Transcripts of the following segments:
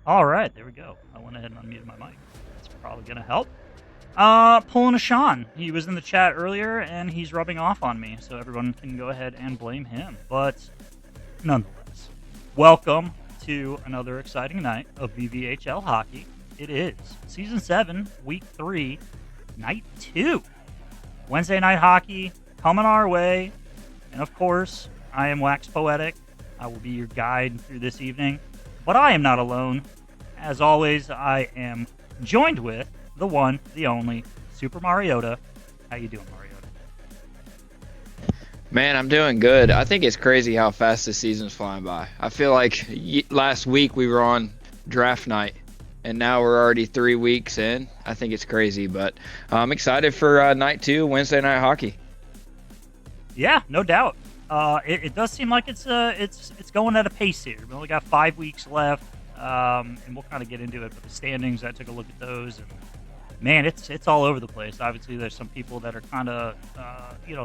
All right, there we go. I went ahead and unmuted my mic. That's probably gonna help. Pulling a Sean. He was in the chat earlier, and he's rubbing off on me, so everyone can go ahead and blame him. But nonetheless, welcome to another exciting night of VVHL hockey. It is Season 7, Week 3, Night 2. Wednesday night hockey coming our way. And of course, I am Wax Poetic. I will be your guide through this evening. But I am not alone. As always, I am joined with the one, the only, Super Mariota. How you doing, Mariota? Man, I'm doing good. I think it's crazy how fast this season's flying by. I feel like last week we were on draft night, and now we're already 3 weeks in. I think it's crazy, but I'm excited for night 2, Wednesday night hockey. Yeah, no doubt. It does seem like it's going at a pace here. We only got 5 weeks left, and we'll kind of get into it. But the standings, I took a look at those, and man, it's all over the place. Obviously, there's some people that are kind of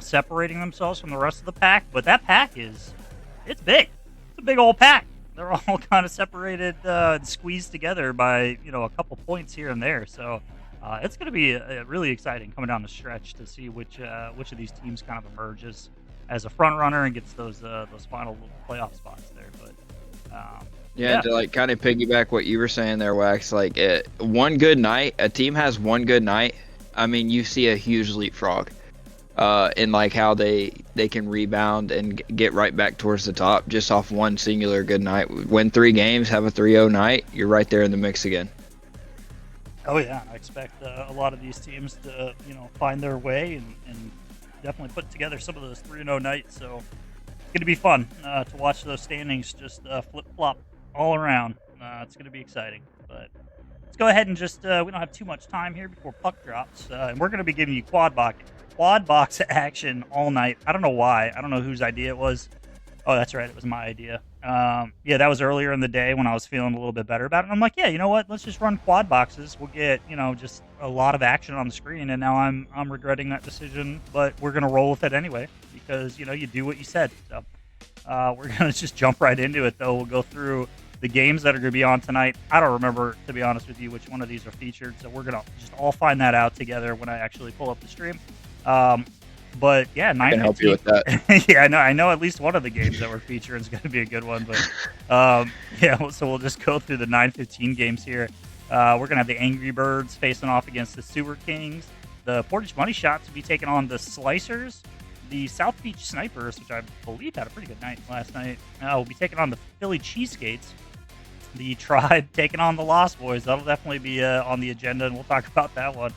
separating themselves from the rest of the pack, but that pack it's big. It's a big old pack. They're all kind of separated and squeezed together by a couple points here and there. So it's going to be really exciting coming down the stretch to see which of these teams kind of emerges as a front runner and gets those final playoff spots there. But Yeah, to like kind of piggyback what you were saying there, Wax, like one good night, a team has one good night. I mean, you see a huge leapfrog in like how they can rebound and get right back towards the top just off one singular good night. Win 3 games, have a 3-0 night, you're right there in the mix again. Oh yeah, I expect a lot of these teams to find their way and definitely put together some of those 3-0 nights. So it's going to be fun to watch those standings just flip flop all around. It's going to be exciting. But let's go ahead and just we don't have too much time here before puck drops, and we're going to be giving you quad box action all night. I don't know why. I don't know whose idea it was. Oh, that's right. It was my idea. Yeah, that was earlier in the day when I was feeling a little bit better about it. And I'm like, yeah, you know what? Let's just run quad boxes. We'll get, just a lot of action on the screen. And now I'm regretting that decision, but we're going to roll with it anyway because, you do what you said. So we're going to just jump right into it, though. We'll go through the games that are going to be on tonight. I don't remember, to be honest with you, which one of these are featured. So we're going to just all find that out together when I actually pull up the stream. But yeah, 9:15. I can help you with that. Yeah, I know at least one of the games that we're featuring is going to be a good one. But yeah, so we'll just go through the 9:15 games here. We're going to have the Angry Birds facing off against the Sewer Kings. The Portage Money Shots will be taking on the Slicers. The South Beach Snipers, which I believe had a pretty good night last night, will be taking on the Philly Cheesegates. The Tribe taking on the Lost Boys. That'll definitely be on the agenda, and we'll talk about that one.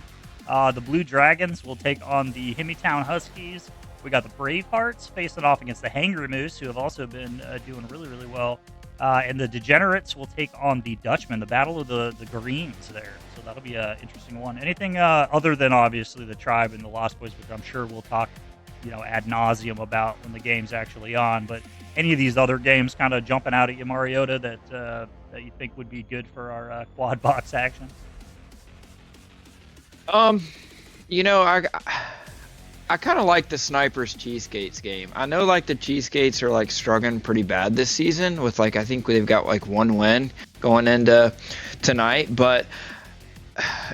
The Blue Dragons will take on the Himmytown Huskies. We got the Bravehearts facing off against the Hangry Moose, who have also been doing really, really well. And the Degenerates will take on the Dutchmen, the Battle of the Greens there. So that'll be an interesting one. Anything other than, obviously, the Tribe and the Lost Boys, which I'm sure we'll talk ad nauseum about when the game's actually on. But any of these other games kind of jumping out at you, Mariota, that you think would be good for our quad box action? I kind of like the Snipers Cheesegates game. I know like the Cheesegates are like struggling pretty bad this season with like I think they've got like 1 win going into tonight, but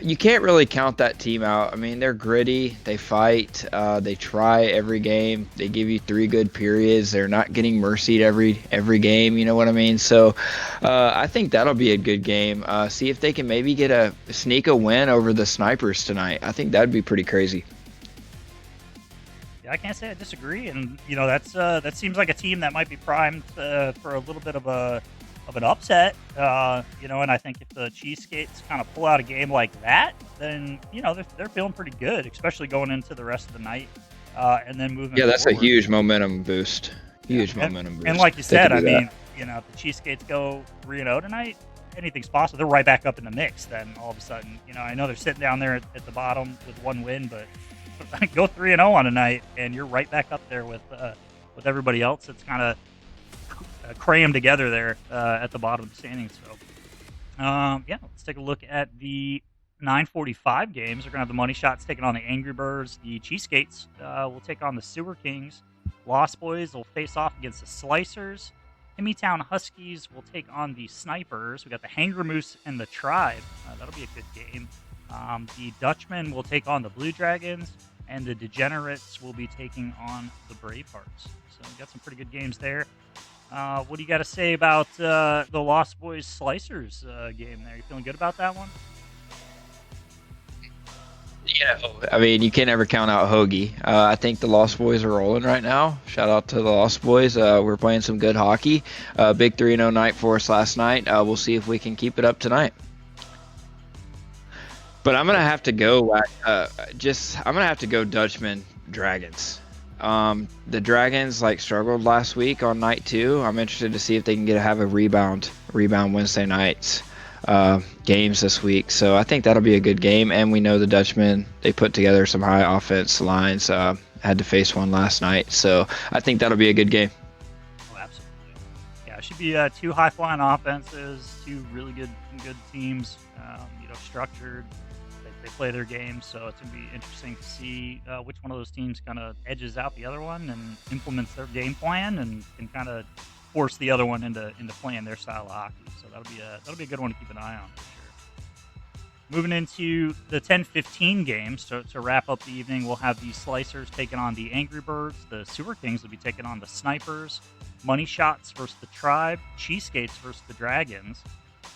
you can't really count that team out. I mean, they're gritty, they fight, they try every game, they give you 3 good periods, they're not getting mercied every game, you know what I mean? So I think that'll be a good game. See if they can maybe sneak a win over the Snipers tonight. I think that'd be pretty crazy. Yeah, I can't say I disagree, and that seems like a team that might be primed for a little bit of an upset. And I think if the Cheesegates kind of pull out a game like that, then they're feeling pretty good, especially going into the rest of the night, and then moving. Yeah, that's forward. A huge momentum boost. Momentum boost. And like you said, I mean, if the Cheesegates go 3-0 tonight, anything's possible. They're right back up in the mix. Then all of a sudden, I know they're sitting down there at the bottom with 1 win, but go 3-0 on a night, and you're right back up there with everybody else. It's kind of crammed together there at the bottom of the standings. So, let's take a look at the 9:45 games. We're going to have the Money Shots taking on the Angry Birds. The Cheesegates will take on the Sewer Kings. Lost Boys will face off against the Slicers. Himmytown Huskies will take on the Snipers. We got the Hanger Moose and the Tribe. That'll be a good game. The Dutchmen will take on the Blue Dragons, and the Degenerates will be taking on the Bravehearts. So we got some pretty good games there. What do you got to say about the Lost Boys Slicers game there? You feeling good about that one? Yeah, I mean, you can't ever count out Hoagie. I think the Lost Boys are rolling right now. Shout out to the Lost Boys. We're playing some good hockey. Big 3-0 night for us last night. We'll see if we can keep it up tonight. But I'm gonna have to go. I'm gonna have to go Dutchman Dragons. The Dragons struggled last week on night 2. I'm interested to see if they can have a rebound Wednesday nights games this week. So I think that'll be a good game. And we know the Dutchmen, they put together some high offense lines. Had to face one last night, so I think that'll be a good game. Oh, absolutely. Yeah, it should be 2 high-flying offenses, 2 really good teams. Structured. They play their game, so it's going to be interesting to see which one of those teams kind of edges out the other one and implements their game plan and can kind of force the other one into playing their style of hockey. So that'll be a good one to keep an eye on for sure. Moving into the 10-15 games, to wrap up the evening, we'll have the Slicers taking on the Angry Birds. The Sewer Kings will be taking on the Snipers. Money Shots versus the Tribe. Cheesegates versus the Dragons.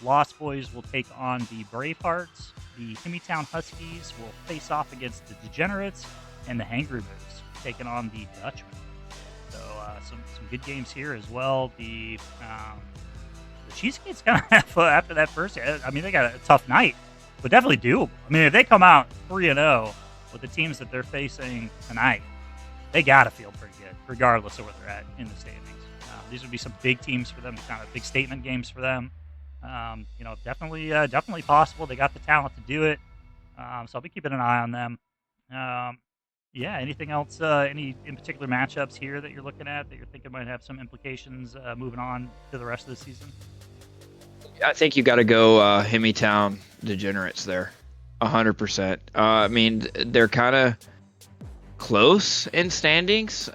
Lost Boys will take on the Bravehearts. The Himmytown Huskies will face off against the Degenerates, and the Hangry Moose taking on the Dutchmen. So some good games here as well. The Cheesegates kind of have, after that first, I mean, they got a tough night, but definitely doable. I mean, if they come out 3-0 with the teams that they're facing tonight, they got to feel pretty good, regardless of where they're at in the standings. These would be some big teams for them, kind of big statement games for them. Definitely possible. They got the talent to do it. So I'll be keeping an eye on them. Anything else? Any in particular matchups here that you're looking at that you're thinking might have some implications moving on to the rest of the season? I think you got to go Himmytown Degenerates there, 100%. I mean, they're kind of close in standings,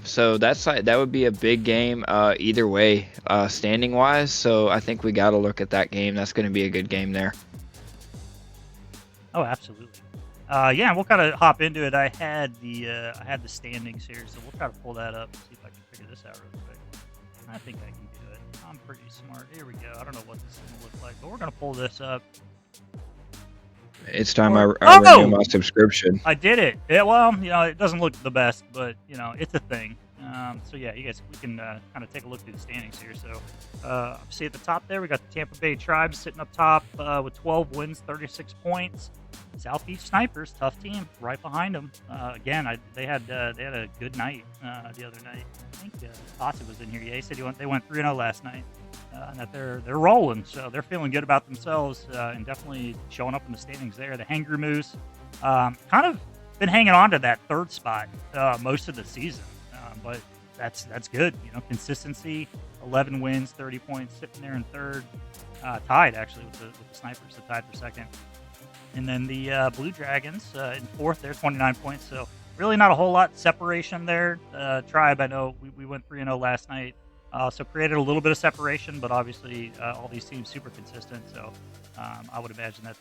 so that would be a big game either way, standing wise. So I think we got to look at that game. That's going to be a good game there. Oh, absolutely. We'll kind of hop into it. I had the standings here, so we'll try to pull that up, see if I can figure this out real quick. I think I can do it. I'm pretty smart. Here we go. I don't know what this is going to look like, but we're going to pull this up. It's time I renew my subscription. I did it. Well, it doesn't look the best, but it's a thing. You guys, we can kind of take a look through the standings here. So, see at the top there, we got the Tampa Bay Tribes sitting up top with 12 wins, 36 points. Southeast Snipers, tough team, right behind them. They had a good night the other night. I think Posse was in here. Yeah, he said they went 3-0 last night. And that they're rolling, so they're feeling good about themselves and definitely showing up in the standings there. The Hangry Moose kind of been hanging on to that 3rd spot most of the season, but that's good. Consistency, 11 wins, 30 points, sitting there in 3rd, tied actually with the Snipers, so tied for 2nd. And then the Blue Dragons in 4th, they're 29 points, so really not a whole lot separation there. Tribe, I know we went 3-0 last night. So created a little bit of separation, but obviously all these teams super consistent. So I would imagine that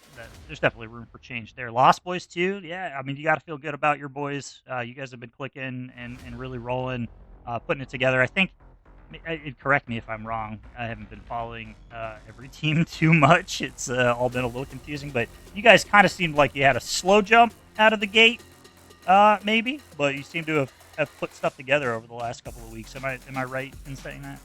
there's definitely room for change there. Lost Boys too. Yeah, I mean, you got to feel good about your boys. You guys have been clicking and really rolling, putting it together. I think, correct me if I'm wrong, I haven't been following every team too much. It's all been a little confusing, but you guys kind of seemed like you had a slow jump out of the gate, maybe, but you seem to have put stuff together over the last couple of weeks. Am I right in saying that?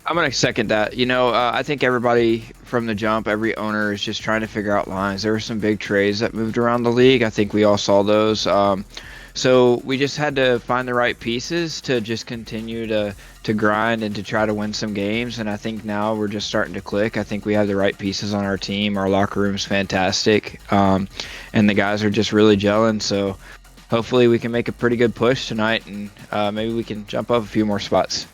I'm going to second that. I think everybody from the jump, every owner is just trying to figure out lines. There were some big trades that moved around the league. I think we all saw those. So we just had to find the right pieces to just continue to grind and to try to win some games. And I think now we're just starting to click. I think we have the right pieces on our team. Our locker room's fantastic. And the guys are just really gelling. So hopefully we can make a pretty good push tonight, and maybe we can jump up a few more spots.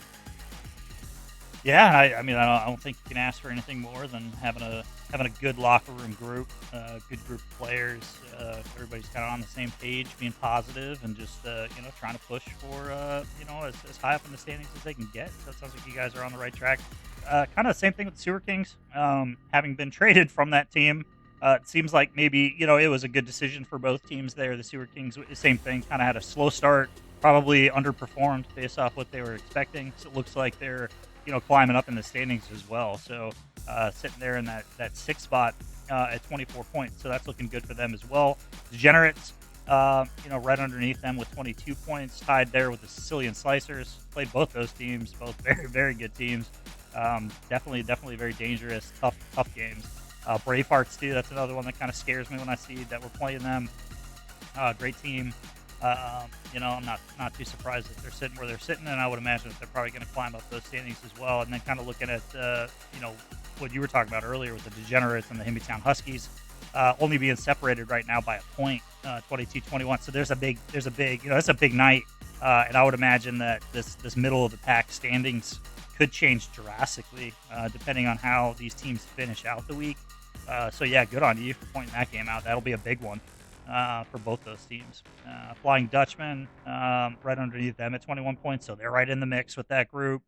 Yeah, I mean, I don't think you can ask for anything more than having a good locker room group, good group of players. Everybody's kind of on the same page, being positive, and just trying to push for as high up in the standings as they can get. So it sounds like you guys are on the right track. Kind of the same thing with the Sewer Kings. Having been traded from that team, it seems like maybe it was a good decision for both teams there. The Sewer Kings, same thing, kind of had a slow start, probably underperformed based off what they were expecting. So it looks like they're climbing up in the standings as well. So sitting there in that sixth spot at 24 points. So that's looking good for them as well. Degenerates, right underneath them with 22 points, tied there with the Sicilian Slicers. Played both those teams, both very, very good teams. Definitely very dangerous, tough games. Bravehearts too. That's another one that kind of scares me when I see that we're playing them. Great team. I'm not too surprised that they're sitting where they're sitting, and I would imagine that they're probably going to climb up those standings as well. And then kind of looking at what you were talking about earlier with the Degenerates and the Himbytown Huskies, only being separated right now by a point, 22-21. So there's a big that's a big night, and I would imagine that this middle of the pack standings could change drastically depending on how these teams finish out the week. So yeah, good on you for pointing that game out. That'll be a big one. For both those teams. Flying Dutchman, right underneath them at 21 points, so they're right in the mix with that group.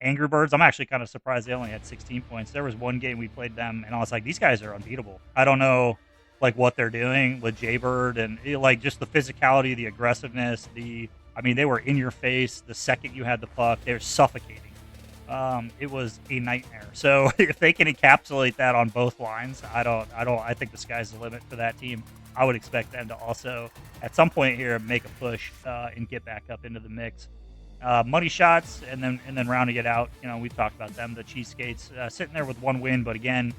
Angry Birds, I'm actually kind of surprised they only had 16 points. There was one game we played them, and I was like, these guys are unbeatable. I don't know, what they're doing with Jaybird and, just the physicality, the aggressiveness, they were in your face the second you had the puck. They were suffocating. It was a nightmare. So if they can encapsulate that on both lines, I think the sky's the limit for that team. I would expect them to also, at some point here, make a push and get back up into the mix. Money Shots, and then rounding it out. We've talked about them. The Cheesegates sitting there with one win, but again,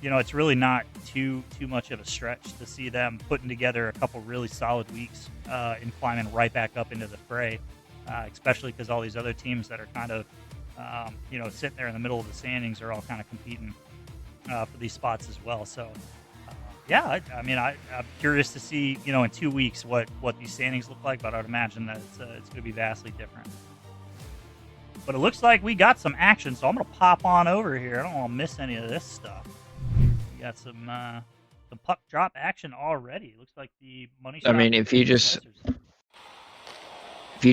it's really not too much of a stretch to see them putting together a couple really solid weeks and climbing right back up into the fray. Especially because all these other teams that are kind of sitting there in the middle of the standings are all kind of competing for these spots as well. So. Yeah, I'm curious to see, in 2 weeks what these standings look like, but I'd imagine that it's going to be vastly different. But it looks like we got some action, so I'm going to pop on over here. I don't want to miss any of this stuff. We got some puck drop action already. It looks like the money shot. If you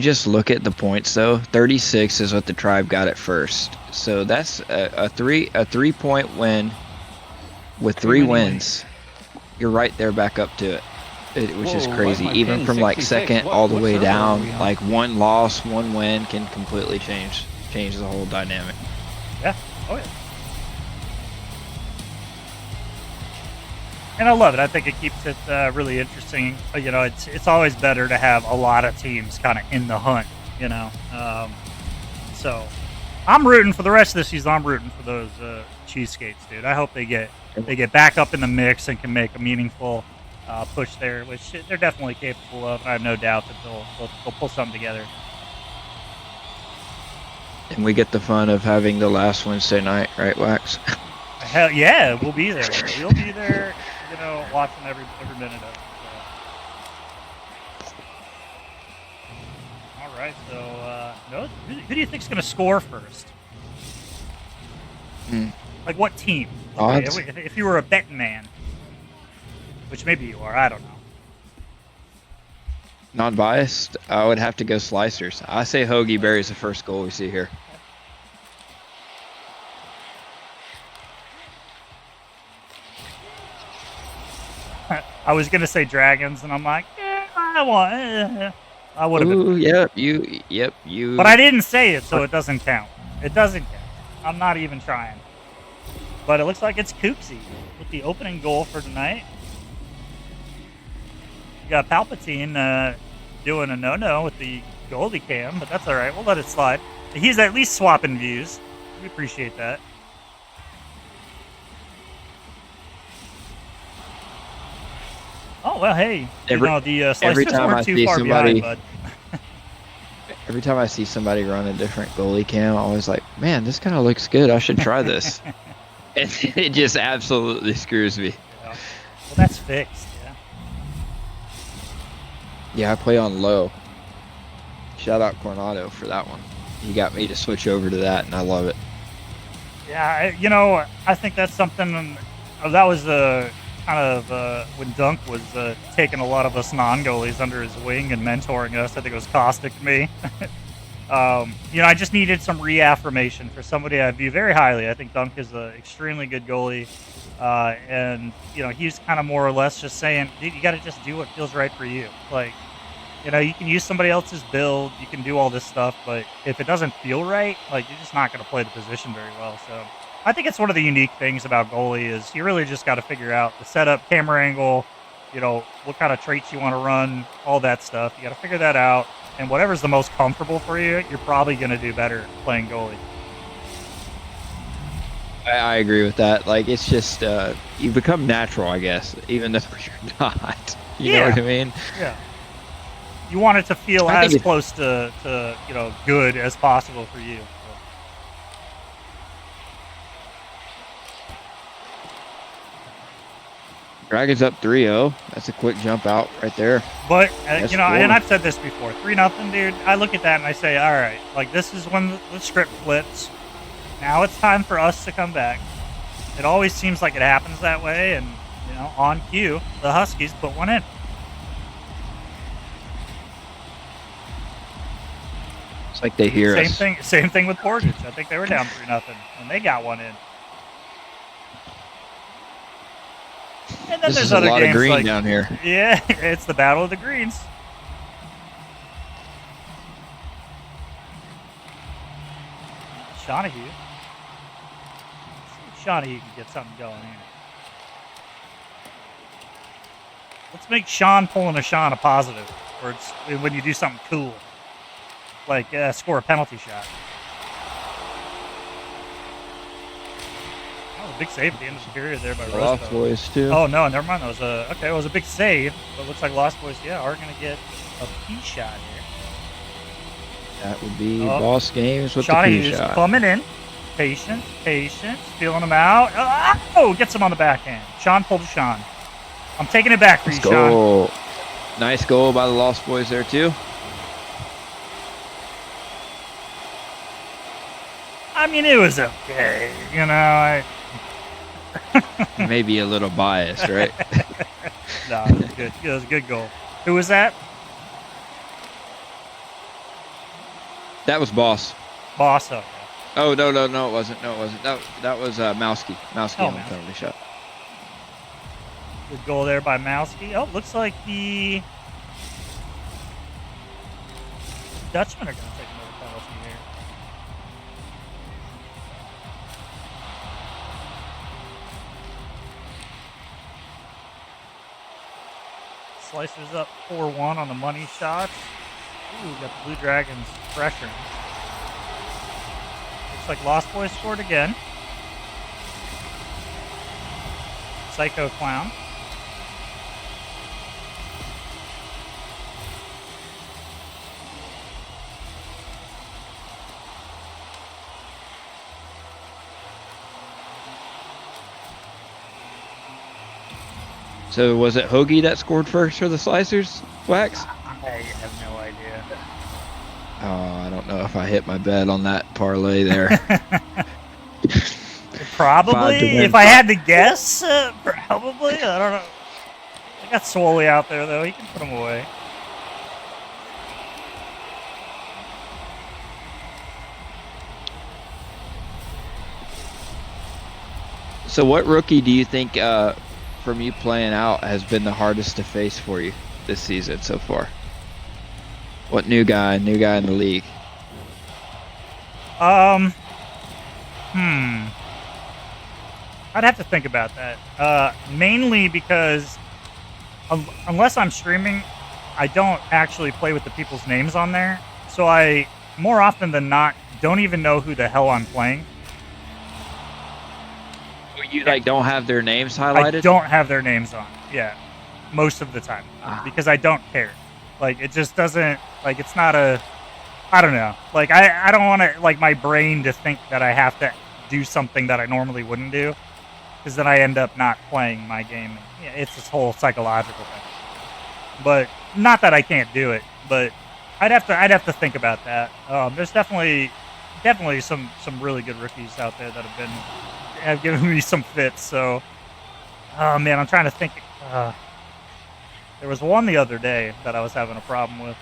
just look at the points though, 36 is what the Tribe got at first. So that's a 3-point win with 3 wins. You're right there back up to it, which is crazy. Even from second all the way down, one loss, 1 win can completely change the whole dynamic. Yeah. Oh yeah. And I love it. I think it keeps it really interesting. It's always better to have a lot of teams kind of in the hunt. So I'm rooting for the rest of the season. I'm rooting for those Cheesegates, dude. I hope they get back up in the mix and can make a meaningful push there, which they're definitely capable of. I have no doubt that they'll pull something together. And we get the fun of having the last Wednesday night, right, Wax? Hell yeah, we'll be there. We'll be there, watching every minute of it. So. All right, so who do you think's going to score first? Like what team? Okay, if you were a betting man, which maybe you are, I don't know. Non-biased, I would have to go Slicers. I say Hoagie buries the first goal we see here. I was gonna say Dragons, and I'm like, I would have been. Yep, you. But I didn't say it, so it doesn't count. It doesn't count. I'm not even trying. But it looks like it's Kooksy with the opening goal for tonight. You got Palpatine doing a no-no with the goalie cam, but that's all right. We'll let it slide. He's at least swapping views. We appreciate that. Oh, well, hey. The Slicers weren't too far behind, bud. Every time I see somebody run a different goalie cam, I'm always like, man, this kind of looks good. I should try this. And it just absolutely screws me. Yeah. Well, that's fixed, yeah. Yeah, I play on low. Shout out Coronado for that one. he got me to switch over to that, and I love it. Yeah, I think that's something that was kind of when Dunk was taking a lot of us non-goalies under his wing and mentoring us. I think it was caustic to me. I just needed some reaffirmation for somebody I view very highly. I think Dunk is an extremely good goalie. And he's kind of more or less just saying, dude, you got to just do what feels right for you. Like, you can use somebody else's build, you can do all this stuff, but if it doesn't feel right, like, you're just not going to play the position very well. So I think it's one of the unique things about goalie is you really just got to figure out the setup, camera angle, what kind of traits you want to run, all that stuff. You got to figure that out. And whatever's the most comfortable for you, you're probably going to do better playing goalie. I agree with that. Like, it's just, you become natural, I guess, even though you're not. You know what I mean? Yeah. You want it to feel as close to good as possible for you. Dragons up 3-0. That's a quick jump out right there. But, and I've said this before, 3-0, dude. I look at that and I say, all right, like, this is when the script flips. Now it's time for us to come back. It always seems like it happens that way, and, on cue, the Huskies put one in. It's like they hear us. Same thing with Portage. I think they were down 3-0, and they got one in. And then there's other games. There's a lot of green down here. Yeah, it's the battle of the greens. Shawnee. Shawnee can get something going here. Let's make Sean pulling a Sean a positive, or it's when you do something cool, like score a penalty shot. That was a big save at the end of the period there by Lost Boys too. Oh no, never mind. That was it was a big save, but it looks like Lost Boys, are going to get a P shot here. That would be Boss Games with Shawnee the P shot. Coming in. Patience, feeling him out. Oh, gets him on the backhand. Sean pulled a Sean. I'm taking it back for you, Sean. Nice goal by the Lost Boys there, too. I mean, it was okay. Maybe a little biased, right? No, it was good. It was a good goal. Who was that? That was Boss. Boss, okay. Oh, no, it wasn't. No, it wasn't. That was Mowski. Mowski on the penalty shot. Good goal there by Mowski. Oh, looks like the Dutchmen are going to take another penalty here. Slicers up 4-1 on the money shots. Ooh, got the Blue Dragons pressuring. Looks like Lost Boys scored again. Psycho Clown. So was it Hoagie that scored first for the Slicers, Wax? I have no idea. Oh, I don't know if I hit my bet on that parlay there. Probably. If I had to guess, probably. I don't know. I got Swoley out there, though. He can put him away. So what rookie do you think, from you playing out, has been the hardest to face for you this season so far? What new guy in the league? I'd have to think about that. Mainly because unless I'm streaming, I don't actually play with the people's names on there. So I, more often than not, don't even know who the hell I'm playing. You don't have their names highlighted? I don't have their names on. Yeah, most of the time because I don't care. Like, it just doesn't, like, it's not I don't know. Like, I don't want to, like, my brain to think that I have to do something that I normally wouldn't do, because then I end up not playing my game. It's this whole psychological thing. But not that I can't do it, but I'd have to think about that. There's definitely some really good rookies out there that have given me some fits. So, oh man, I'm trying to think. There was one the other day that I was having a problem with.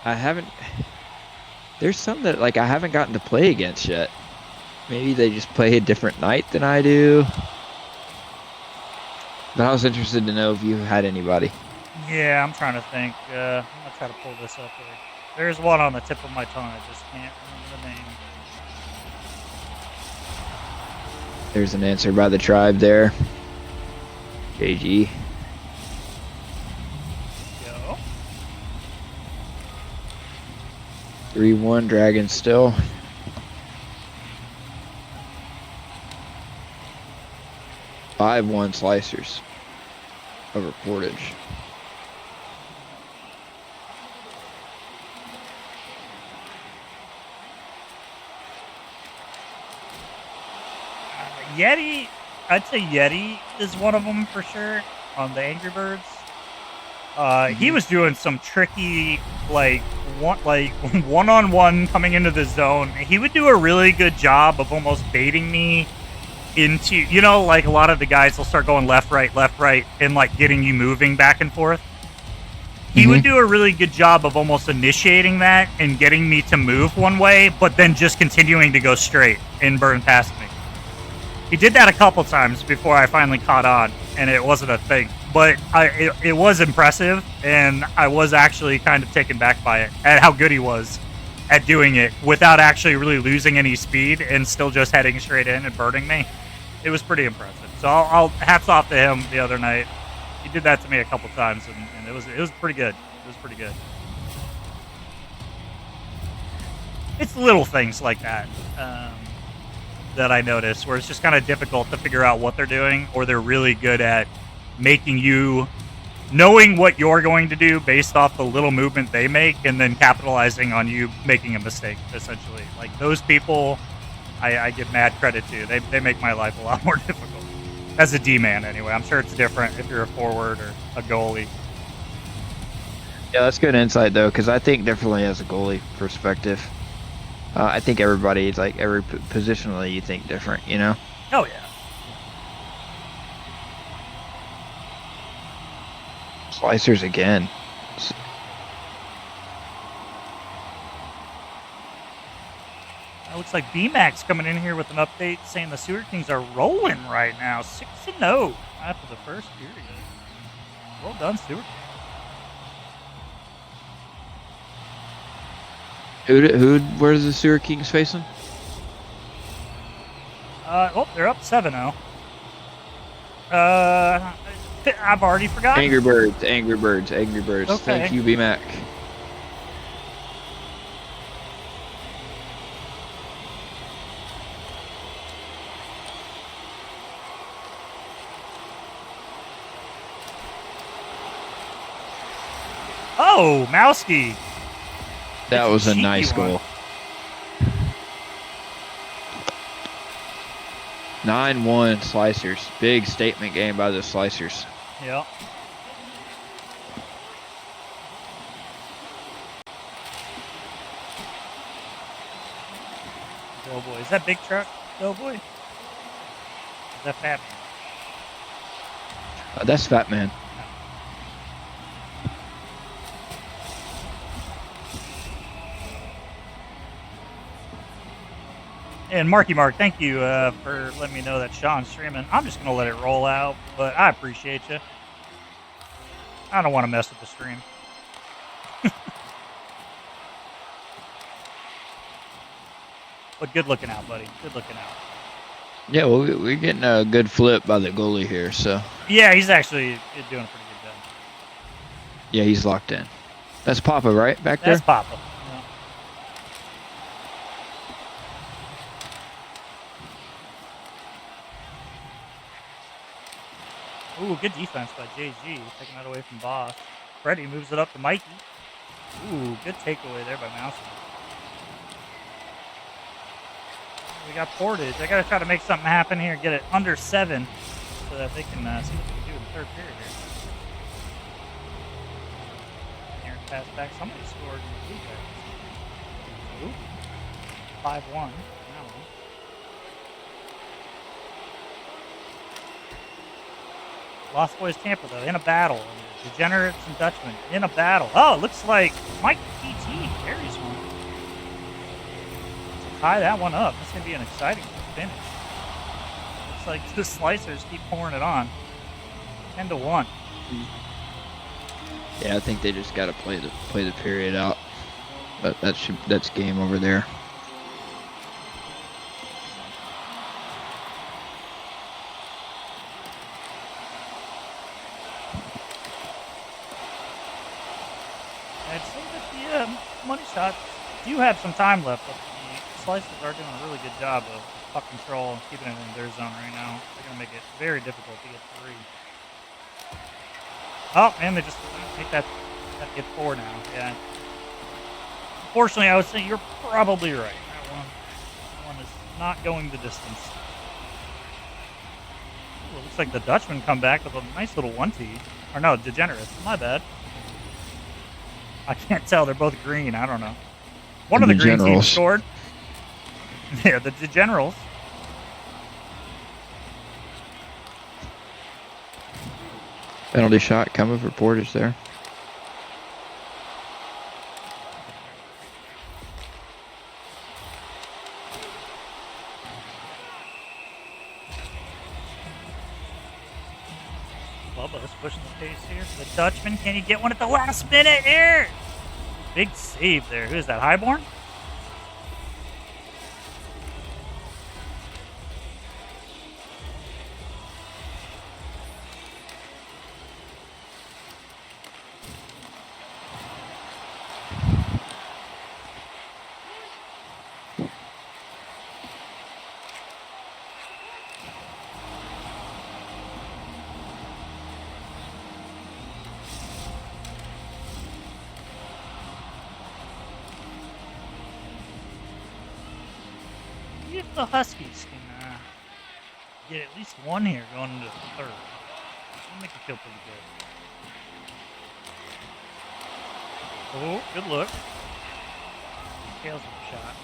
I haven't. There's some that like I haven't gotten to play against yet. Maybe they just play a different night than I do. But I was interested to know if you had anybody. Yeah, I'm trying to think. I'm gonna try to pull this up here. There's one on the tip of my tongue. I just can't remember the name. There's an answer by the tribe there. JG. Go. 3-1 Dragon still. Five 1 Slicers over Portage. Yeti, I'd say Yeti is one of them for sure on the Angry Birds. He was doing some tricky, like one-on-one coming into the zone. He would do a really good job of almost baiting me into, like a lot of the guys will start going left, right, and like getting you moving back and forth. He would do a really good job of almost initiating that and getting me to move one way, but then just continuing to go straight and burn past me. He did that a couple times before I finally caught on, and it wasn't a thing. But it was impressive, and I was actually kind of taken back by it, at how good he was at doing it without actually really losing any speed and still just heading straight in and burning me. It was pretty impressive. So I'll hats off to him the other night. He did that to me a couple times, and it was pretty good. It was pretty good. It's little things like that. That I notice where it's just kind of difficult to figure out what they're doing, or they're really good at making you knowing what you're going to do based off the little movement they make and then capitalizing on you making a mistake, essentially. Like those people, I give mad credit to. They make my life a lot more difficult. As a D-man, anyway. I'm sure it's different if you're a forward or a goalie. Yeah, that's good insight, though, because I think definitely as a goalie perspective, I think everybody's like every positionally you think different, Oh yeah. Slicers again. It looks like BMAX coming in here with an update saying the Sewer Kings are rolling right now, 6-0 after the first period. Well done, Sewer Kings. Where's the Sewer Kings facing? They're up 7-0. I've already forgotten. Angry Birds. Okay. Thank you, B-Mac. Oh, Mowski. That was a nice goal. 9-1 Slicers. Big statement game by the Slicers. Yeah. Doughboy. Is that big truck, Doughboy? Is that Fat Man? That's Fat Man. And Marky Mark, thank you for letting me know that Sean's streaming. I'm just going to let it roll out, but I appreciate you. I don't want to mess with the stream. But good looking out, buddy. Good looking out. Yeah, well, we're getting a good flip by the goalie here, so. Yeah, he's actually doing a pretty good job. Yeah, he's locked in. That's Papa, right? Back there? That's Papa. Yeah. Ooh, good defense by JG. Taking that away from Boss. Freddie moves it up to Mikey. Ooh, good takeaway there by Mouse. We got Portage. I got to try to make something happen here. Get it under 7. so that they can see what they can do in the third period here. Aaron pass back. Somebody scored in the Blue Jackets. 5-1. Now one. Lost Boys Tampa, though, in a battle. Degenerates and Dutchmen in a battle. Oh, it looks like Mike PT carries one. To tie that one up. This is going to be an exciting finish. Looks like the Slicers keep pouring it on. 10-1. Yeah, I think they just got to play the period out. But that's game over there. I'd say that the money shots do have some time left, but the Slicers are doing a really good job of puck control and keeping it in their zone right now. They're going to make it very difficult to get 3. Oh, and they just make that get 4 now. Yeah. Unfortunately, I would say you're probably right. That one is not going the distance. Ooh, it looks like the Dutchmen come back with a nice little 1-T. Or no, Degenerates. My bad. I can't tell. They're both green. I don't know. One of the green teams scored. Yeah, the Generals. Penalty shot coming for Portage there. Bubba's pushing the pace here. The Dutchman, can he get one at the last minute here? Big save there. Who is that, Highborn? If the Huskies can get at least one here going into the third, it'll make it feel pretty good. Oh, good look. Tails with the shot.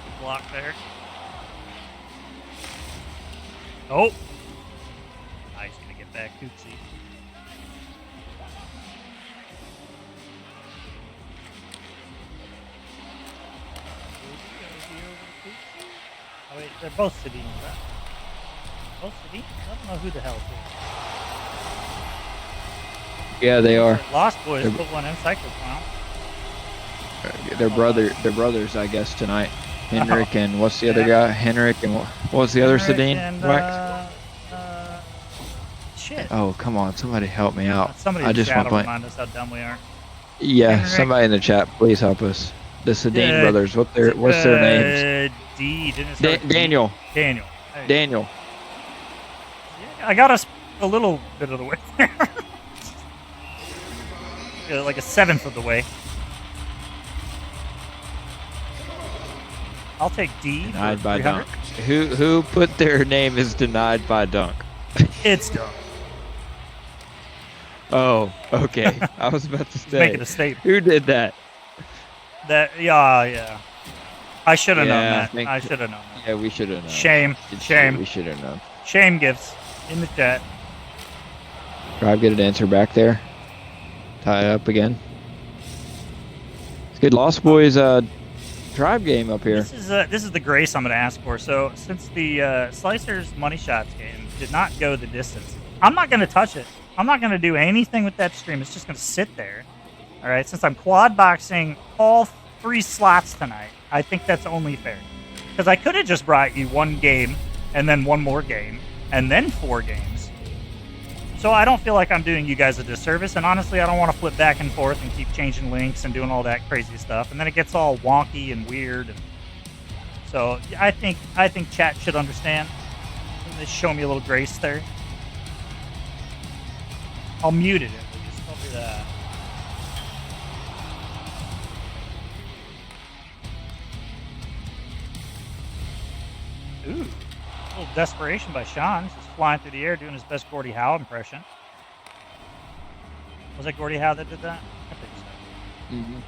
Good block there. Oh! He's going to get back Tootsie. Oh, wait, they're both Sedines, right? Both Sedines? I don't know who the hell it is. Yeah, they are. Lost Boys put one in Cycloclown. They're brothers, I guess, tonight. Henrik and what's the other guy? Henrik and what's the other Sedine? Shit. Oh, come on. Somebody help me out. Somebody in the chat will remind us how dumb we are. Yeah, Henrik. Somebody in the chat, please help us. The Sedine brothers. What's their names? Daniel. Daniel. Yeah, I got us a little bit of the way there. Yeah, like a 1/7 of the way. I'll take D. Denied by Dunk. Who put their name as denied by Dunk? It's Dunk. Oh, okay. I was about to say. Making a statement. Who did that? Yeah. I should have known that. I should have known that. Yeah, we should have known. Shame. We should have known. Shame gifts in the chat. Tribe get an answer back there. Tie up again. It's good. Lost Boys Tribe game up here. This is the grace I'm going to ask for. So since the Slicers money shots game did not go the distance, I'm not going to touch it. I'm not going to do anything with that stream. It's just going to sit there. All right. Since I'm quad boxing all 3 slots tonight, I think that's only fair. Because I could have just brought you 1 game and then 1 more game and then 4 games. So I don't feel like I'm doing you guys a disservice. And honestly, I don't want to flip back and forth and keep changing links and doing all that crazy stuff. And then it gets all wonky and weird. And so I think chat should understand. They show me a little grace there. I'll mute it at least. I'll do that. Ooh, a little little desperation by Sean. He's just flying through the air doing his best Gordie Howe impression. Was it Gordie Howe that did that? I think so. Mm-hmm.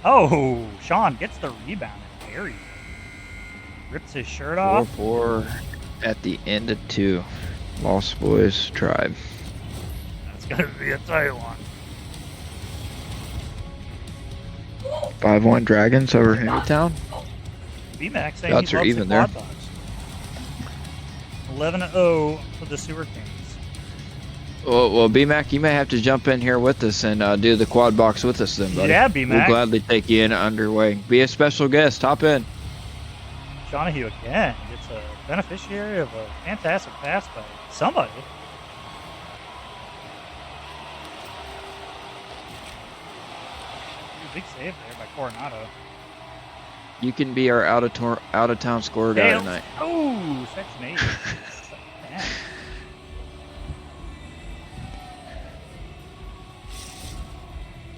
Oh, Sean gets the rebound and buries it. Rips his shirt off. 4-4 at the end of 2. Lost Boys Tribe. That's going to be a tight one. 5-1 Dragons over Henrytown. BMAC saying Shots he are loves even the there. quad box. 11-0 for the Sewer Kings. Well, BMAC, you may have to jump in here with us and do the quad box with us then, buddy. Yeah, BMAC. We'll gladly take you in underway. Be a special guest. Hop in. Shawnahue again gets a beneficiary of a fantastic pass by somebody. Big save there by Coronado. You can be our out of town scorer guy tonight. Oh, section 8. Damn.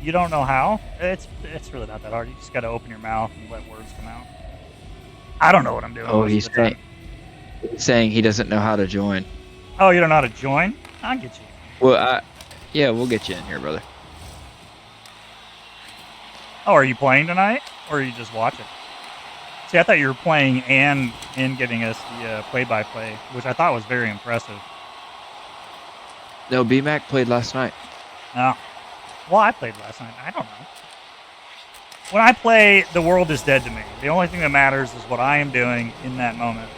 You don't know how? It's really not that hard. You just got to open your mouth and let words come out. I don't know what I'm doing. Oh, he's saying he doesn't know how to join. Oh, you don't know how to join? I'll get you. Well, yeah, we'll get you in here, brother. Oh, are you playing tonight? Or are you just watching? See, I thought you were playing and giving us the play-by-play, which I thought was very impressive. No, BMAC played last night. No. Well, I played last night. I don't know. When I play, the world is dead to me. The only thing that matters is what I am doing in that moment.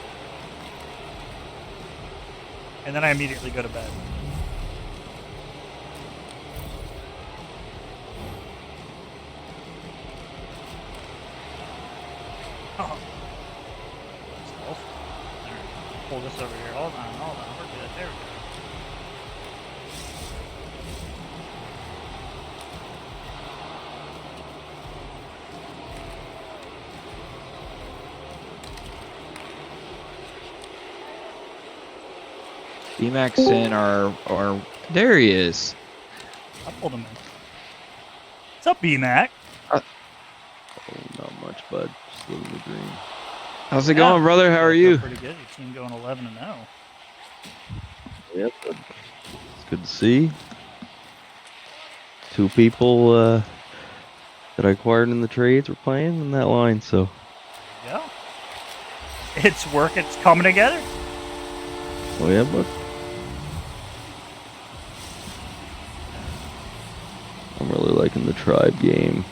And then I immediately go to bed. Oh. Pull this over here. Hold on. We're good. There we go. BMAC's in our there he is. I pulled him in. What's up, B-Mac? Oh, not much, bud. Just living the dream. How's it going, brother? How are you? Pretty good. Your team going 11-0. Yep. It's good to see. 2 people that I acquired in the trades were playing in that line, so. There you go. It's working. It's coming together. Oh, yeah, bud. I'm really liking the Tribe game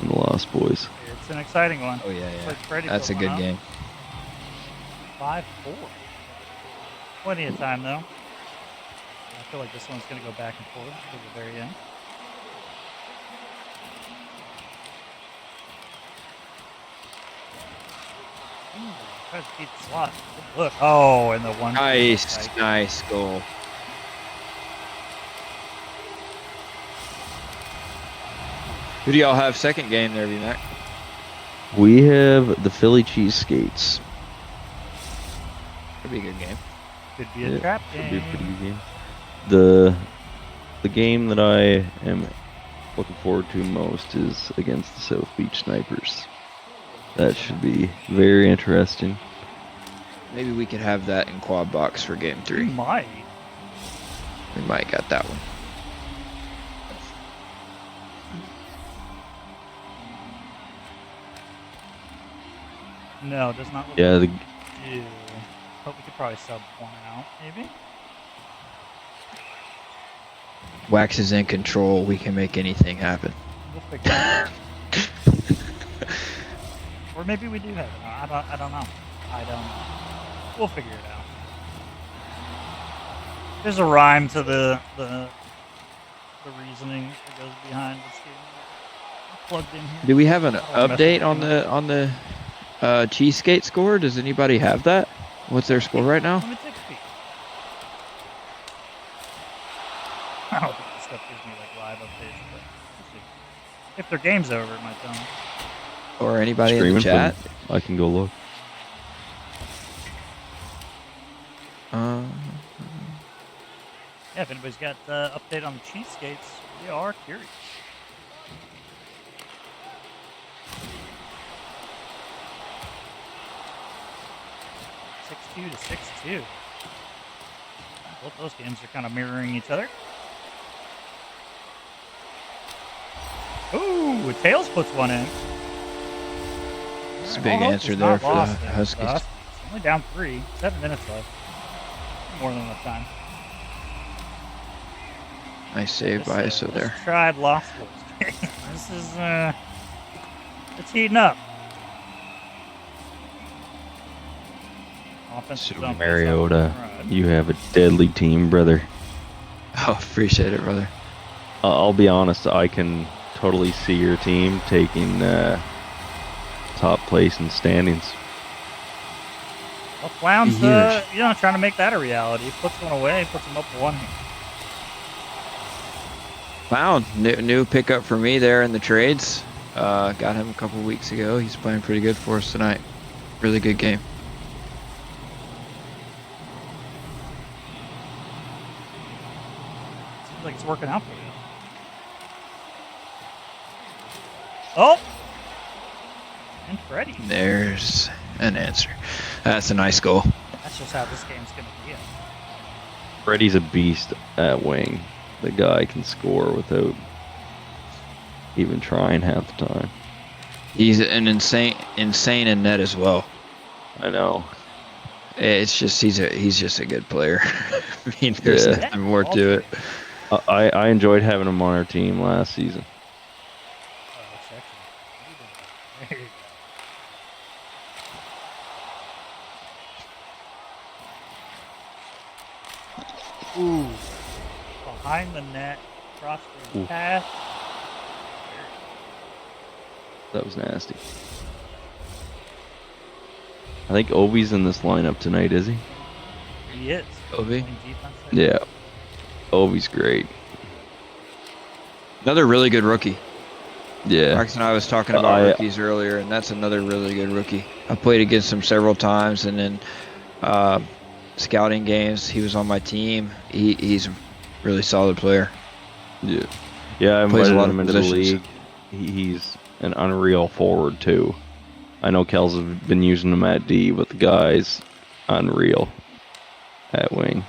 and the Lost Boys. It's an exciting one. Oh yeah, Freddie that's a put good one up. game. 5-4. Plenty of time though. I feel like this one's going to go back and forth to the very end. Ooh, tries to keep the slot. Good look. Oh, and the one. Nice goal. Who do y'all have second game there, VMAC? We have the Philly Cheesesteaks. Could be a good game. Could be a trap Could game. be a pretty good game. The game that I am looking forward to most is against the South Beach Snipers. That should be very interesting. Maybe we could have that in quad box for game 3. You might. We might got that one. No, it does not look Yeah, like the we do. But we could probably sub one out, maybe. Wax is in control. We can make anything happen. We'll figure it out. Or maybe we do have it. I don't know. We'll figure it out. There's a rhyme to the reasoning that goes behind this game. Plugged in here. Do we have an I'll mess update with on the cheesecake score? Does anybody have that? What's their score right now? Let me take a peek. I don't think this stuff gives me like live updates, but we'll see. If their game's over, it might tell me. Or anybody in streaming the chat? I can go look. Yeah, if anybody's got update on the cheesesteaks, we are curious. 22 to 6-2. Both those games are kind of mirroring each other. Ooh, Tails puts one in. It's a big All hope answer is there not for the lost there Huskies. Only down 3. 7 minutes left. More than enough time. Nice save by ISO there. Tried lost this game. This is it's heating up. Offensive Super zone Mariota, right. you have a deadly team, brother. Oh, appreciate it, brother. I'll be honest, I can totally see your team taking top place in standings. Well, Clown's Huge. trying to make that a reality. He puts one away, puts him up 1 here. Wow, new pickup for me there in the trades. Got him a couple weeks ago. He's playing pretty good for us tonight. Really good game. Seems like it's working out for you. Oh! And Freddie. There's an answer. That's a nice goal. That's just how this game's going to be. Freddie's a beast at wing. The guy can score without even trying half the time. He's an insane in net as well. I know. It's just he's just a good player. I mean, there's Yeah. nothing more to it. I enjoyed having him on our team last season. There you go. Ooh. Behind the net, across the Ooh. path. That was nasty. I think Obi's in this lineup tonight, is he? He is. Obi? Playing defense there. Yeah. Obi's great. Another really good rookie. Yeah. Marcus and I was talking about rookies earlier, and that's another really good rookie. I played against him several times, and then scouting games, he was on my team. He's a really solid player. Yeah. Yeah, I Plays a invited lot him of into the positions. league. He's an unreal forward, too. I know Kel's have been using him at D, but the guy's unreal at wing.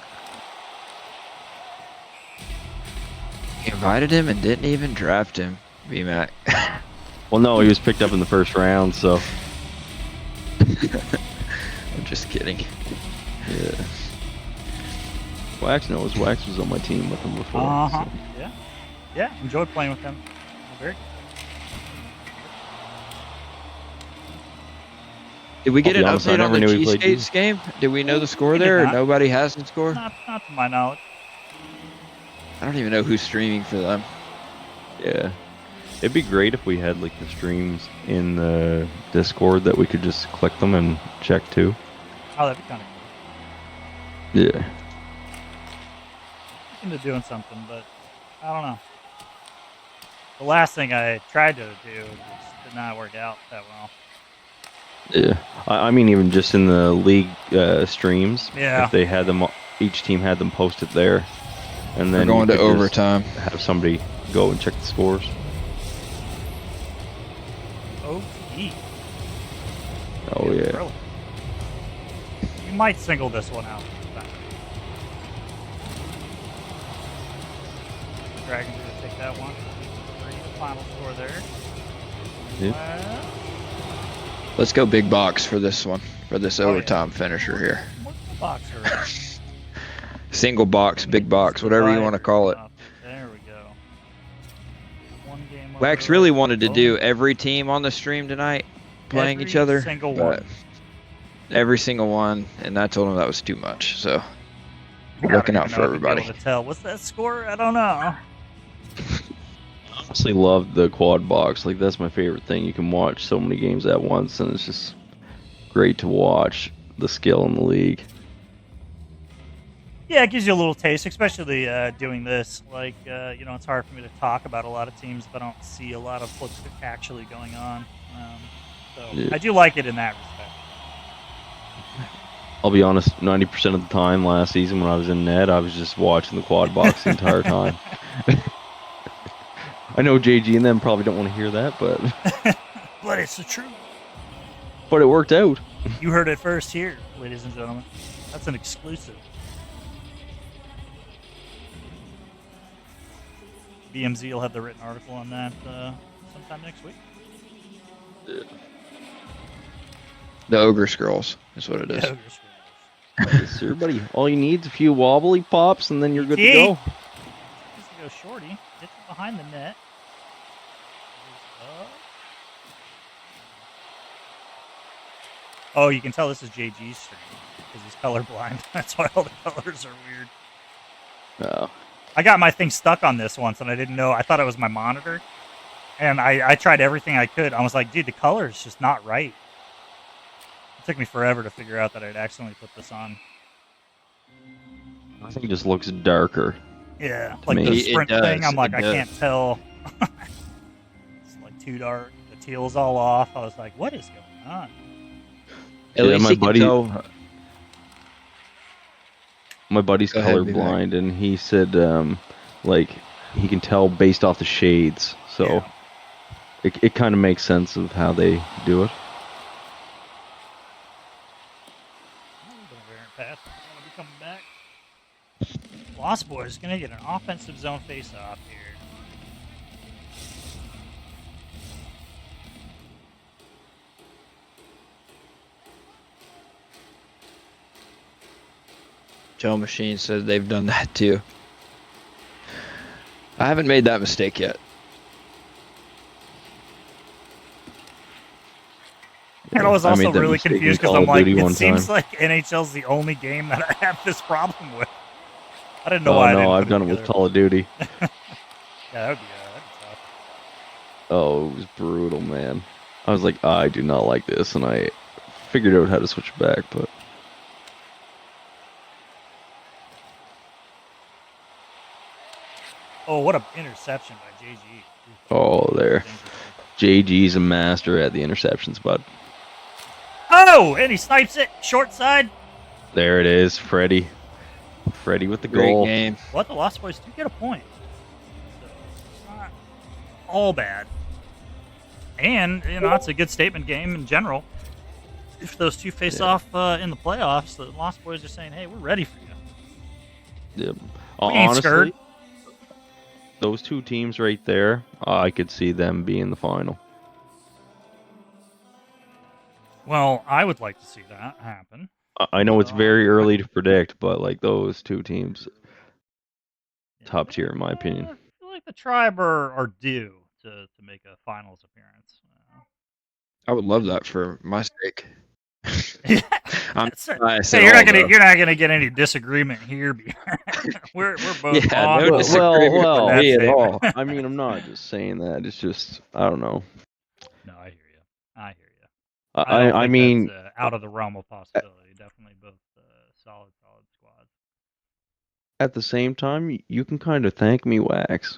He invited him and didn't even draft him, VMAC. Well, no, he was picked up in the first round, so I'm just kidding. yeah. Wax knows. Wax was on my team with him before. Uh-huh. so. Yeah. Yeah, enjoyed playing with him. Very good. Did we get I'll an be honest, I update on never the knew he played Cheesecakes game? Did we know the score We did there, or not. nobody has the score? Not to my knowledge. I don't even know who's streaming for them. Yeah. It'd be great if we had like the streams in the Discord that we could just click them and check too. Oh, that'd be kind of cool. Yeah. Into doing something, but I don't know. The last thing I tried to do just did not work out that well. Yeah. I mean, even just in the league streams. Yeah. If they had them, each team had them posted there, and We're then going you to could just overtime. have somebody go and check the scores. OT. Oh yeah. Really. You might single this one out. Dragons are gonna take that one. 3, the final score there. Yeah. Well, Let's go big box for this one, for this Oh, yeah. overtime finisher here. what's the box are? Single box, big box, whatever you want to call it. There we go. One game over. Wax really wanted to do every team on the stream tonight playing each Every other. single but one. Every single one, and I told him that was too much. So I looking don't out even for know if you'd be everybody. able to tell. What's that score? I don't know. Honestly, love the quad box. Like that's my favorite thing. You can watch so many games at once, and it's just great to watch the skill in the league. Yeah, it gives you a little taste, especially doing this. Like, it's hard for me to talk about a lot of teams if I don't see a lot of what's actually going on. So Yeah. I do like it in that respect. I'll be honest, 90% of the time last season when I was in net, I was just watching the quad box the entire time. I know JG and them probably don't want to hear that, but But it's the truth. But it worked out. You heard it first here, ladies and gentlemen. That's an exclusive. BMZ will have the written article on that sometime next week. The Ogre Scrolls is what it is. Yeah, Yes, sir, buddy. All you need is a few wobbly pops, and then you're good to ET. go. Just to go shorty. Gets it behind the net. Oh, you can tell this is JG's stream because he's colorblind. That's why all the colors are weird. Oh. I got my thing stuck on this once, and I didn't know. I thought it was my monitor, and I tried everything I could. I was like, dude, the color is just not right. It took me forever to figure out that I'd accidentally put this on. I think it just looks darker. Yeah, like me. the It sprint does, thing. I'm like, it I does. can't tell. It's like too dark. The teal's all off. I was like, what is going on? At Yeah, least my you can buddy- tell. My buddy's Go ahead, colorblind, and he said, like, he can tell based off the shades. So Yeah. it kind of makes sense of how they do it. Pass. Gonna be coming back. Lost Boys gonna get an offensive zone face-off here. Joe Machine says they've done that too. I haven't made that mistake yet. And I was I also made that really mistake in confused because Call I'm of like, Duty it one seems time. like NHL's the only game that I have this problem with. I didn't know Oh why. I no, didn't I've put done it with together. Call of Duty. Yeah, that'd be tough. Oh, it was brutal, man. I was like, I do not like this, and I figured out how to switch back, but Oh, what an interception by JG. oh, there. JG's a master at the interceptions, bud. Oh, and he snipes it. Short side. There it is, Freddie. Freddie with the Great goal. game. What? The Lost Boys do get a point. So it's not all bad. And, you know, it's a good statement game in general. If those two face off in the playoffs, the Lost Boys are saying, hey, we're ready for you. Yep. We ain't Honestly, scared. those two teams right there, I could see them being the final. Well, I would like to see that happen. I know it's very early to predict, but like those two teams, top tier in my opinion. I feel like the Tribe are due to make a finals appearance. I would love that for my sake. I'm That's right. biased Hey, at all, you're not gonna get any disagreement here. we're both Yeah, on no board disagreement with well, that me at statement. all. I mean, I'm not just saying that. It's just, I don't know. No, I hear you. I hear you. don't I think mean, that's, out of the realm of possibility. Definitely both solid squads. at the same time, you can kind of thank me, Wax.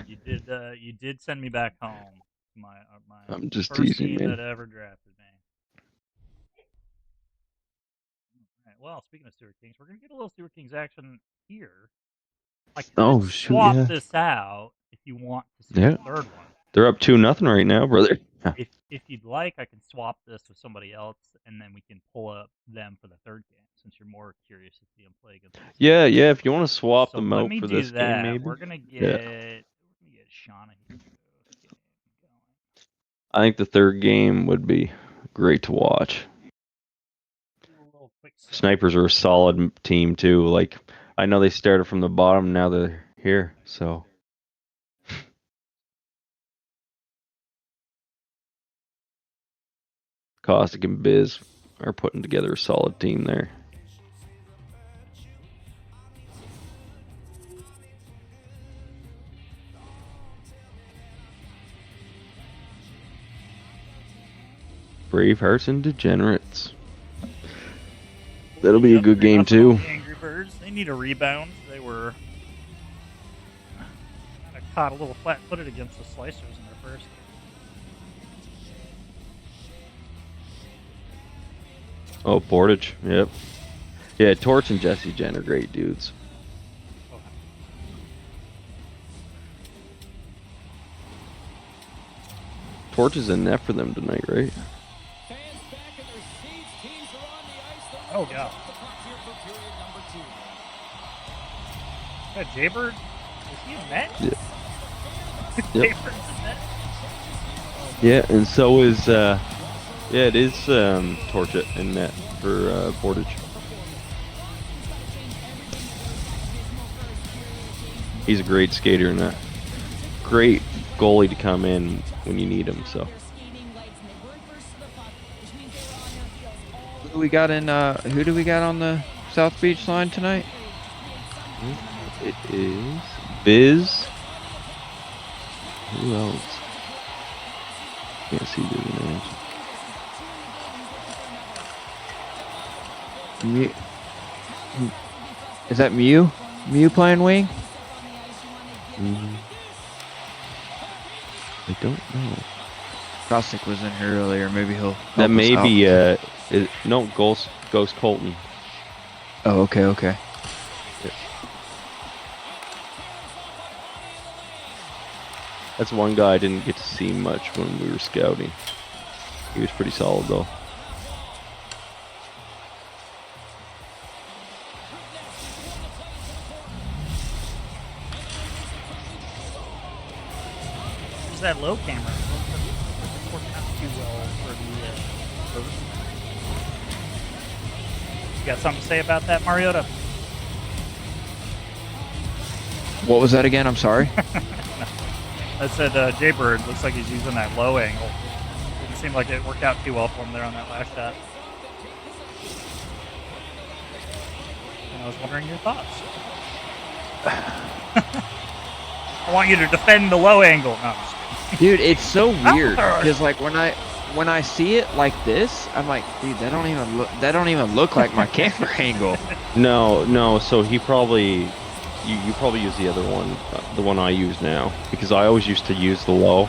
You did send me back home. My I'm just first teasing, team man. that ever drafted me. All right, well, speaking of Stewart Kings, we're gonna get a little Stewart Kings action here. I could Oh, shoot, swap yeah. this out if you want to see Yeah. the third one. They're up 2-0 right now, brother. If you'd like, I can swap this with somebody else, and then we can pull up them for the third game. Since you're more curious to see them play against. Yeah. If you want to swap So them let out me for do this that. game, maybe. We're gonna get Shauna here. I think the third game would be great to watch. Snipers are a solid team too. Like, I know they started from the bottom, now they're here. So Caustic and Biz are putting together a solid team there. Bravehearts and Degenerates. That'll be a good game too. Angry Birds. They need a rebound. They were kind of caught a little flat-footed against the Slicers in their first game. Oh, Portage. Yep. Yeah, Torch and Jesse Jen are great dudes. Torch is in net for them tonight, right? Oh, yeah. Is that Jaybird? Is he in net? Yeah. Yep. Jaybird's in net? Yeah, and so is it is Torch in net for Portage. He's a great skater and a great goalie to come in when you need him. So Who do we got on the South Beach line tonight? it is Biz. Who else? Can't see the names. Is that Mew? Mew playing wing? I don't know. Kostic was in here earlier. Maybe he'll. That help may us be out. no Ghost Colton. Oh, okay. That's one guy I didn't get to see much when we were scouting. He was pretty solid though. There's that low camera. It's working out too well for the first. You got something to say about that, Mariota? What was that again? I'm sorry. I said Jaybird looks like he's using that low angle. Didn't seem like it worked out too well for him there on that last shot. And I was wondering your thoughts. I want you to defend the low angle. No, I'm just kidding. Dude, it's so weird because like when I see it like this, I'm like, dude, that don't even look like my camera angle. No. So he probably, you probably use the other one, the one I use now, because I always used to use the low.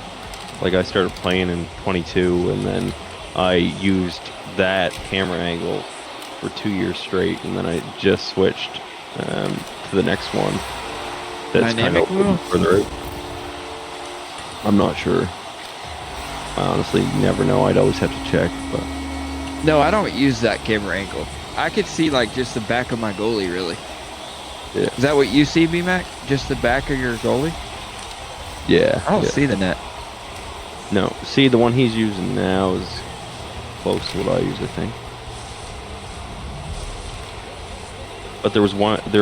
Like I started playing in 22, and then I used that camera angle for 2 years straight, and then I just switched to the next one. That's Dynamic kind of further out. I'm not sure. I honestly never know. I'd always have to check, but No, I don't use that camera angle. I could see like just the back of my goalie, really. yeah, Is that what you see, B-Mac? Just the back of your goalie? yeah. I don't yeah. see the net. No, see, the one he's using now is close to what I use, I think. But there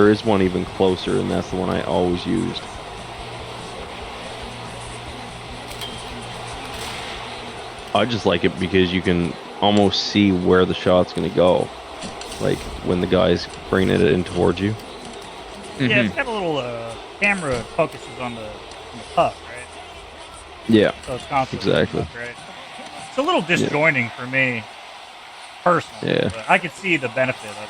is one even closer, and that's the one I always used. I just like it because you can almost see where the shot's going to go, like when the guy's bringing it in towards you. Yeah, it's got a little camera focuses on the puck, right? Yeah, So it's constantly exactly. puck, right? It's a little disjointing for me, personally. Yeah. But I could see the benefit of it.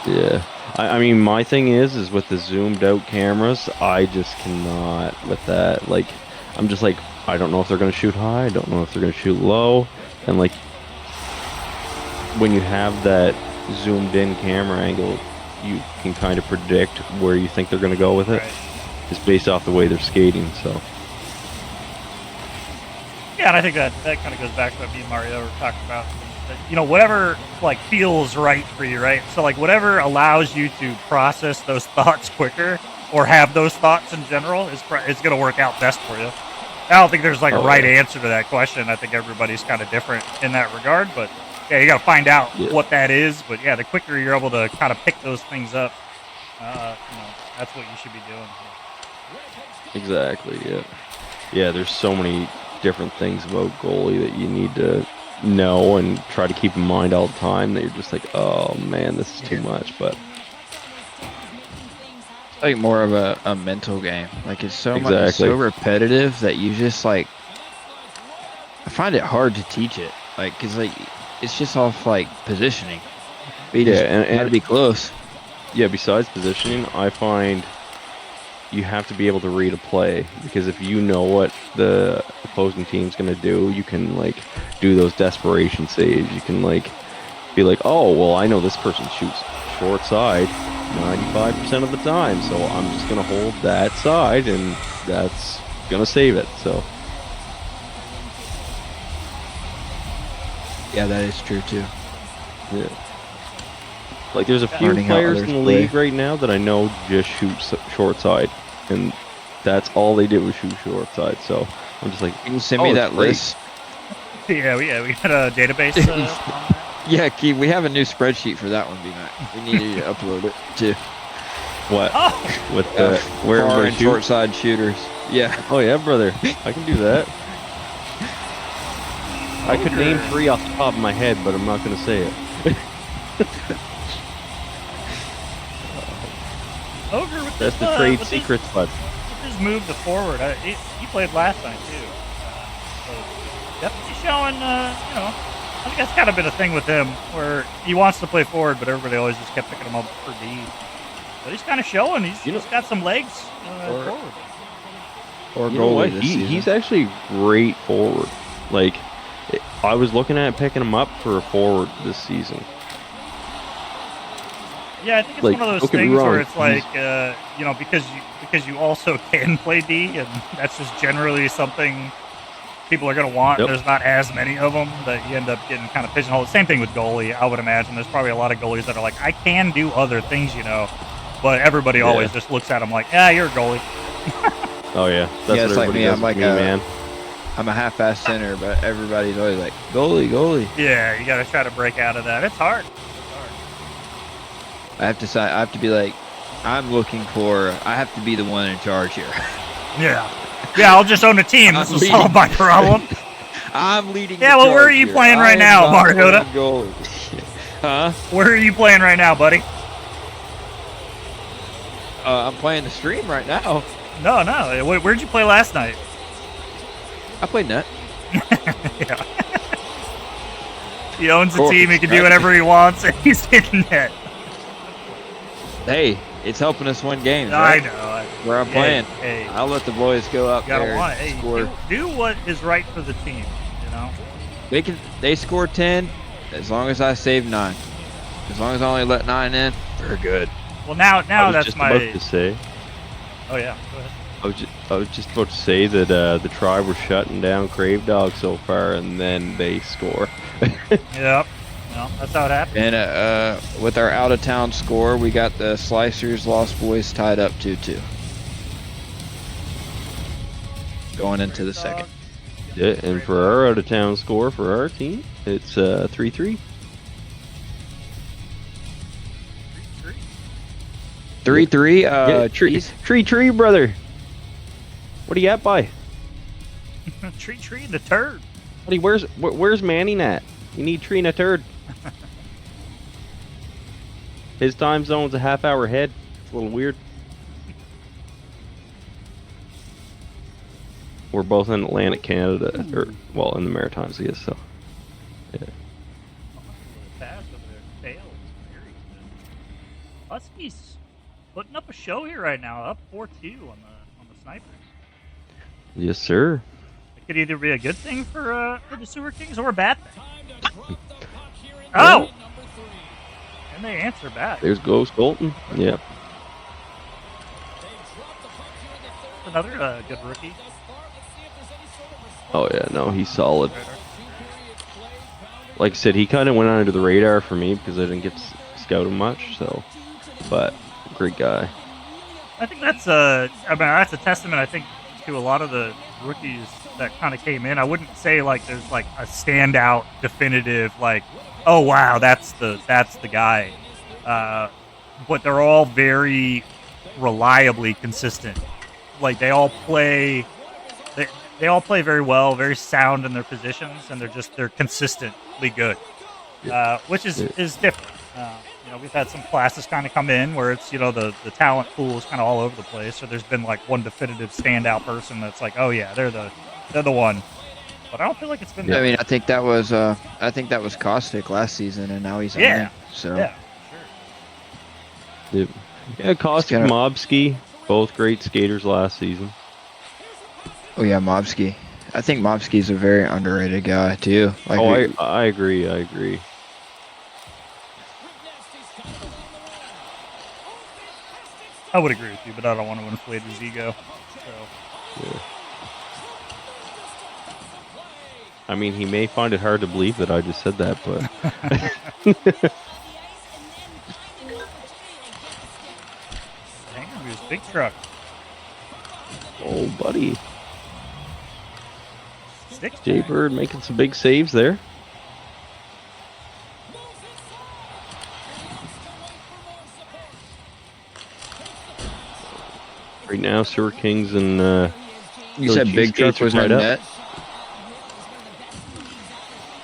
Yeah, I mean, my thing is with the zoomed out cameras, I just cannot with that. Like, I'm just like, I don't know if they're going to shoot high, I don't know if they're going to shoot low, and like, when you have that zoomed in camera angle, you can kind of predict where you think they're going to go with it, Right. just based off the way they're skating, so. Yeah, and I think that kind of goes back to what me and Mario were talking about. That, you know, whatever like feels right for you, right? So like whatever allows you to process those thoughts quicker or have those thoughts in general is going to work out best for you. I don't think there's like a right answer to that question. I think everybody's kind of different in that regard, but yeah, you got to find out what that is. But yeah, the quicker you're able to kind of pick those things up, you know, that's what you should be doing. Exactly, yeah. Yeah, there's so many different things about goalie that you need to know and try to keep in mind all the time that you're just like, oh man, this is too much, but It's like more of a mental game. Like it's so much, Exactly. so repetitive that you just like. I find it hard to teach it, like, cause like it's just off like positioning. But you just gotta be close. yeah, besides positioning, I find you have to be able to read a play, because if you know what the opposing team's going to do, you can like do those desperation saves. You can like be like, oh, well, I know this person shoots short side 95% of the time, so I'm just going to hold that side and that's going to save it. So Yeah, that is true too. Yeah. Like, there's a few Learning how players in others the play. league right now that I know just shoot short side, and that's all they did was shoot short side. So I'm just like, Can you send oh, me it's that great. list? Yeah, we had a database on that. Yeah, Keith, we have a new spreadsheet for that one, B-Mac. We need you to upload it too. What? Oh, With the where Far everybody and shoot? short side shooters. Yeah. Oh yeah, brother, I can do that. I could name Ogre. 3 off the top of my head, but I'm not gonna say it. Ogre with That's this, the trade with secrets, bud. His move to forward. He played last night too. So definitely showing. I think that's kind of been a thing with him where he wants to play forward, but everybody always just kept picking him up for D. But he's kind of showing. He's got some legs forward. Or You know what? goalie this season. He's actually great forward. Like, I was looking at picking him up for a forward this season. Yeah, I think it's Like, one of those don't get me things where wrong, it's like, because you also can play D, and that's just generally something people are going to want. Yep. There's not as many of them that you end up getting kind of pigeonholed. Same thing with goalie, I would imagine. There's probably a lot of goalies that are like, I can do other things, but everybody always just looks at them like, you're a goalie. Oh yeah, that's Yeah, what it's like everybody me. does I'm with like me, a- man. I'm a half-ass center, but everybody's always like, goalie. Yeah, you got to try to break out of that. It's hard. I have to be like, I have to be the one in charge here. Yeah. Yeah, I'll just own a team. This will solve my problem. I'm leading. Yeah, the well, where charge are you here. playing right I am now, not Mariota? playing goalie. Huh? Where are you playing right now, buddy? I'm playing the stream right now. No. Where'd you play last night? I played net. Yeah. He owns a Cool. team. He can do whatever he wants, and he's hitting it. Hey, it's helping us win games, I right? know. Where I'm playing. Hey, I'll let the boys go out you gotta there want it. and Hey, score. do what is right for the team. They score 10 as long as I save 9. As long as I only let 9 in, we're good. Well, now I was that's just my. about to say. Oh yeah. Go ahead. I was just about to say that the Tribe were shutting down Crave Dog so far, and then they score. Yep. No, that's how it happens. And with our out of town score, we got the Slicers Lost Boys tied up 2-2. Going into the second. Yeah, and for our out of town score for our team, it's 3-3. 3-3. Yeah, tree, brother. What are you at by? Tree the turd. Buddy, where's Manning at? You need tree and a turd. His time zone's a half hour ahead. It's a little weird. We're both in Atlantic Canada, or well, in the Maritimes, I guess. So, yeah. Pass over there. Tails. Very good. Huskies putting up a show here right now, up 4-2 on the Snipers. Yes, sir. It could either be a good thing for the Sewer Kings or a bad thing. Oh! And they answer back. There's Ghost Colton. Yeah. Another good rookie. Oh yeah, no, he's solid. Like I said, he kind of went under the radar for me because I didn't get to scout him much. So, but great guy. I think that's that's a testament, I think, to a lot of the rookies that kind of came in. I wouldn't say like there's like a standout, definitive like, oh wow, that's the guy. But they're all very reliably consistent. Like they all play very well, very sound in their positions, and they're consistently good, which is different. We've had some classes kind of come in where it's the talent pool is kind of all over the place. So there's been like one definitive standout person that's like, oh yeah, they're the one. But I don't feel like it's been. I mean, I think that was Caustic last season, and now he's on there, so yeah, sure. Yeah, Kostik, Mobski, both great skaters last season. Oh yeah, Mobski. I think Mobski's a very underrated guy too. Like I agree. I would agree with you, but I don't want to inflate his ego. So. Yeah. I mean, he may find it hard to believe that I just said that, but Hang on, here's big truck. oh, buddy, Six. Jaybird making some big saves there. Right now, Sewer Kings and You Philly said Big Truck Cheesesteaks are was tied in up. net?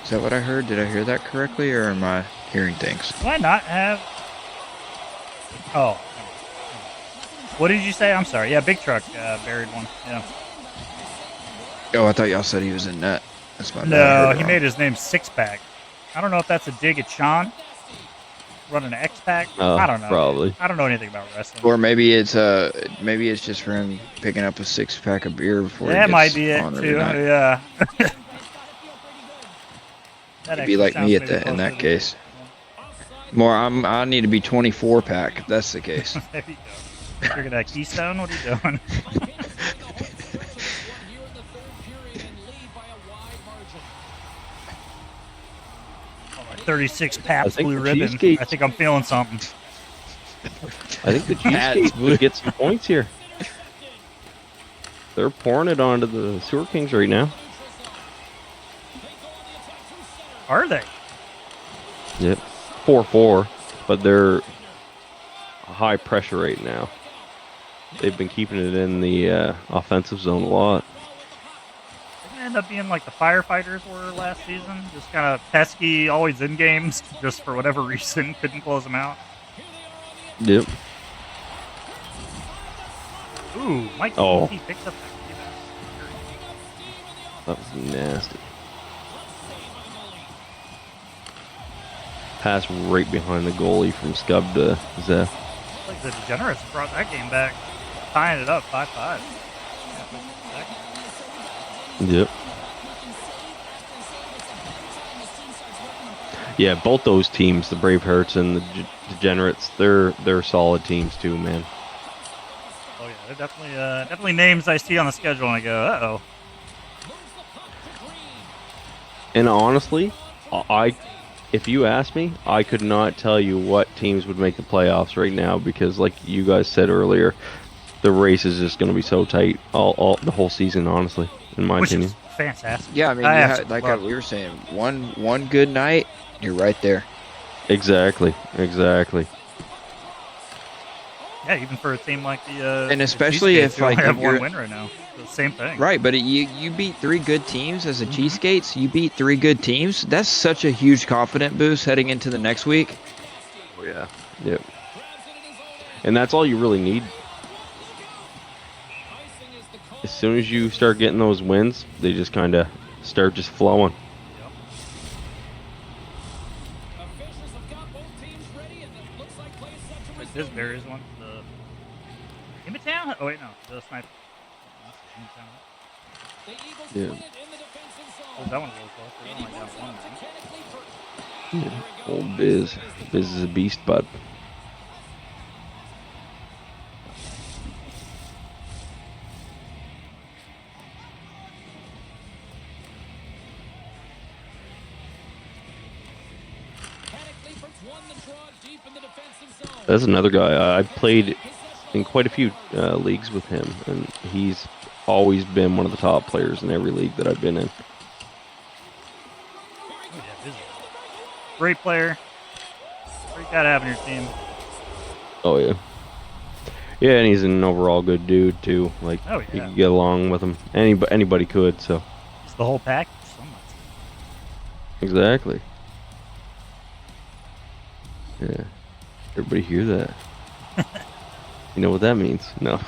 Is that what I heard? Did I hear that correctly, or am I hearing things? Do I not have? Oh. What did you say? I'm sorry. Yeah, big truck buried one. Yeah. Oh, I thought y'all said he was in net. That's my bad. I No, heard it he wrong. made his name Six Pack. I don't know if that's a dig at Sean running an X Pack. Oh, I don't know. probably. I don't know anything about wrestling. Or maybe it's just for him picking up a 6-pack of beer before he That gets might be it on every too. night. Yeah. That It'd be actually like sounds me maybe in closer that to- case. I need to be 24-pack if that's the case. There you go. Drinking that Keystone? What are you doing? 36 Paps think Blue the Ribbon. Cheesecakes- I think I'm feeling something. I think the Cheesesteaks would get some points here. They're pouring it onto the Sewer Kings right now. Are they? Yep, 4-4, but they're high pressure right now. They've been keeping it in the offensive zone a lot. Didn't it end up being like the firefighters were last season? Just kind of pesky, always in games, just for whatever reason, couldn't close them out. Yep. Ooh, Mike Oh. he picks up that. That was nasty. Pass right behind the goalie from Scub to Zeph. Like the Degenerates brought that game back, tying it up 5-5. Yep. Yeah, both those teams, the Bravehearts and the Degenerates, they're solid teams too, man. Oh yeah, they're definitely names I see on the schedule and I go, uh-oh. And honestly, if you ask me, I could not tell you what teams would make the playoffs right now because, like you guys said earlier, the race is just going to be so tight all the whole season. Honestly, in my Which opinion. is fantastic. Yeah, I mean, absolutely like love we were saying, one good night, you're right there. Exactly. Yeah, even for a team like the And the especially Cheesesteaks, if, who only like, have if one you're- win right now, the same thing. Right, but you beat 3 good teams as a Cheesegates. You beat 3 good teams. That's such a huge confidence boost heading into the next week. Oh yeah. Yep. And that's all you really need. As soon as you start getting those wins, they just kind of start just flowing. Like this berries one, the Town. Oh wait, no, the sniper. Yeah. Oh, that one's a little close. They're only down one. Yeah. Old Biz. Biz is a beast, bud. That's another guy. I played in quite a few leagues with him, and he's always been one of the top players in every league that I've been in. Oh, yeah, this is great player. Great guy to have on your team. Oh yeah, yeah, and he's an overall good dude too. Like Oh, you yeah. could get along with him. Anybody could. So It's the whole package. So much. exactly. Yeah. Everybody hear that? You know what that means? No.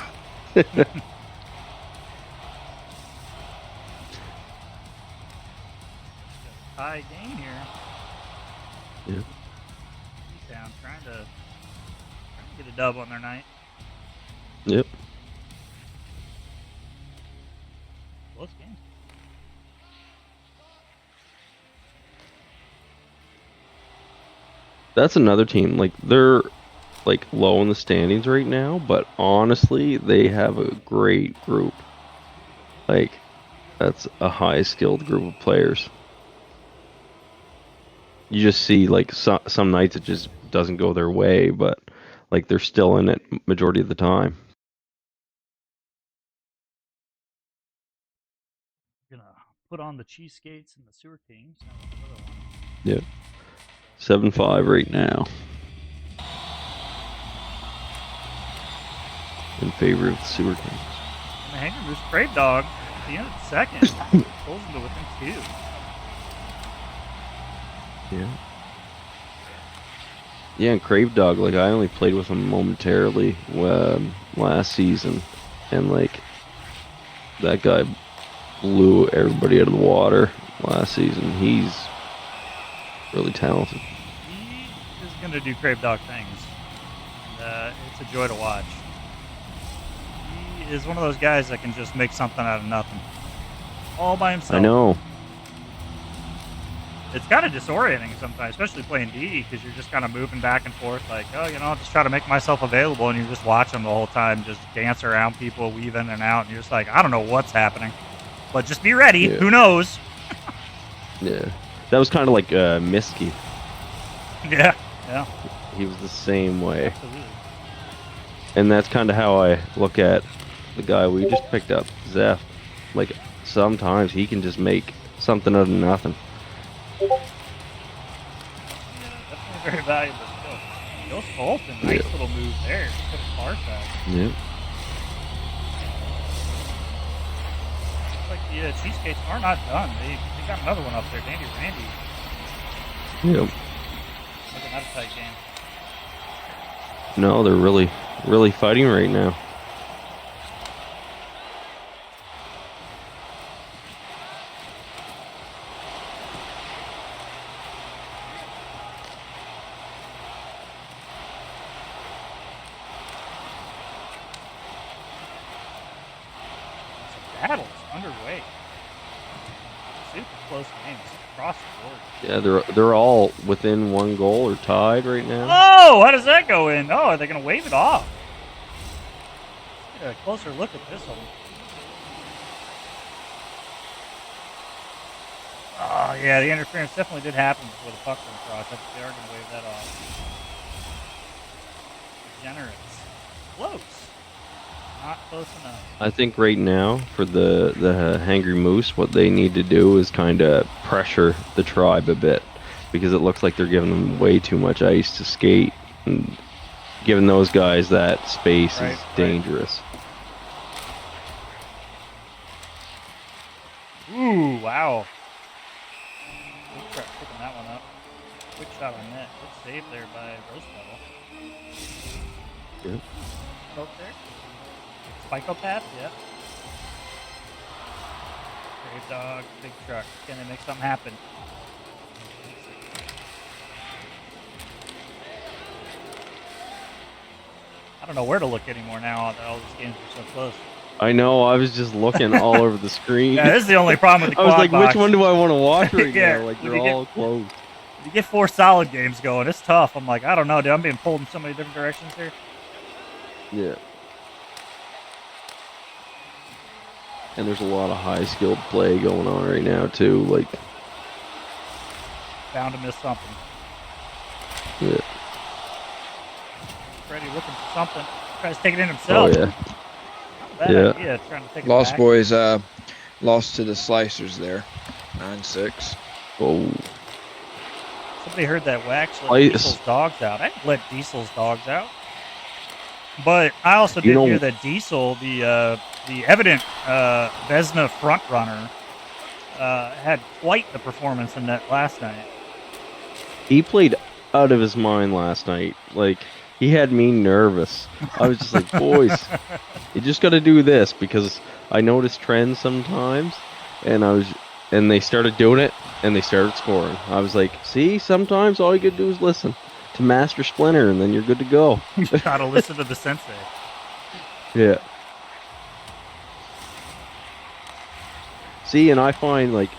Tie game here. Yeah. Down, trying to get a dub on their night. Yep. Close game. That's another team. Like they're like low in the standings right now, but honestly, they have a great group. Like That's a high skilled group of players. You just see like some nights it just doesn't go their way, but like they're still in it majority of the time. Gonna put on the cheesesteaks and the sewer kings. Another one. Yeah. 7-5 right now. In favor of the Sewer Kings. And the Hanger Moose Brave Dog at the end of the second pulls into within 2. Yeah. Yeah, and Crave Dog, like I only played with him momentarily last season, and like that guy blew everybody out of the water last season. He's really talented. He is gonna do Crave Dog things. It's a joy to watch. He is one of those guys that can just make something out of nothing, all by himself. I know. It's kind of disorienting sometimes, especially playing D, because you're just kind of moving back and forth, like, oh, I'll just try to make myself available, and you just watch them the whole time, just dance around people, weave in and out, and you're just like, I don't know what's happening, but just be ready. Yeah. Who knows? Yeah, that was kind of like Miski. Yeah. He was the same way. Absolutely. And that's kind of how I look at the guy we just picked up, Zeph. Like, sometimes he can just make something out of nothing. Yeah, definitely very valuable skill. Ghost Bolton, nice little move there. Could have sparked that. Yeah. Looks like the cheesesteaks are not done. They got another one up there, Dandy Randy. Yep. Looking at a tight game. No, they're really fighting right now. Battles underway. Super close games across the board. Yeah, they're all within 1 goal or tied right now. Oh, how does that go in? Oh, are they going to wave it off? Let's get a closer look at this one. Oh, yeah, the interference definitely did happen before the puck went across. I think they are going to wave that off. Degenerates. Close. Not close enough. I think right now for the Hangry Moose, what they need to do is kind of pressure the Tribe a bit, because it looks like they're giving them way too much ice to skate, and giving those guys that space is dangerous. Ooh, wow. Good try picking that one up. Quick shot on net. Good save there by Rose Petal. Yep. Out there. Psychopath, yeah. Brave Dog, big truck. Can they make something happen? I don't know where to look anymore now. All these games are so close. I know. I was just looking all over the screen. Yeah, this is the only problem with the I was quad like, box. which one do I want to watch right Yeah, now? Like, when they're you all close. If you get 4 solid games going, it's tough. I'm like, I don't know, dude. I'm being pulled in so many different directions here. Yeah. And there's a lot of high-skilled play going on right now, too. Like, Bound to miss something. yeah. Freddie looking for something. Tries to take it in himself. Oh, yeah. Not a bad Yeah. idea, trying to take it Lost back. Boys lost to the Slicers there, 9-6. Oh. Somebody heard that Wax let Diesel's dogs out. I didn't let Diesel's dogs out. But I also did hear that Diesel, the evident Vesna frontrunner, had quite the performance in that last night. He played out of his mind last night. Like, he had me nervous. I was just like, boys, you just got to do this, because I noticed trends sometimes, and they started doing it, and they started scoring. I was like, see, sometimes all you got to do is listen to Master Splinter, and then you're good to go. You gotta listen to the sensei. Yeah. See, and I find, like,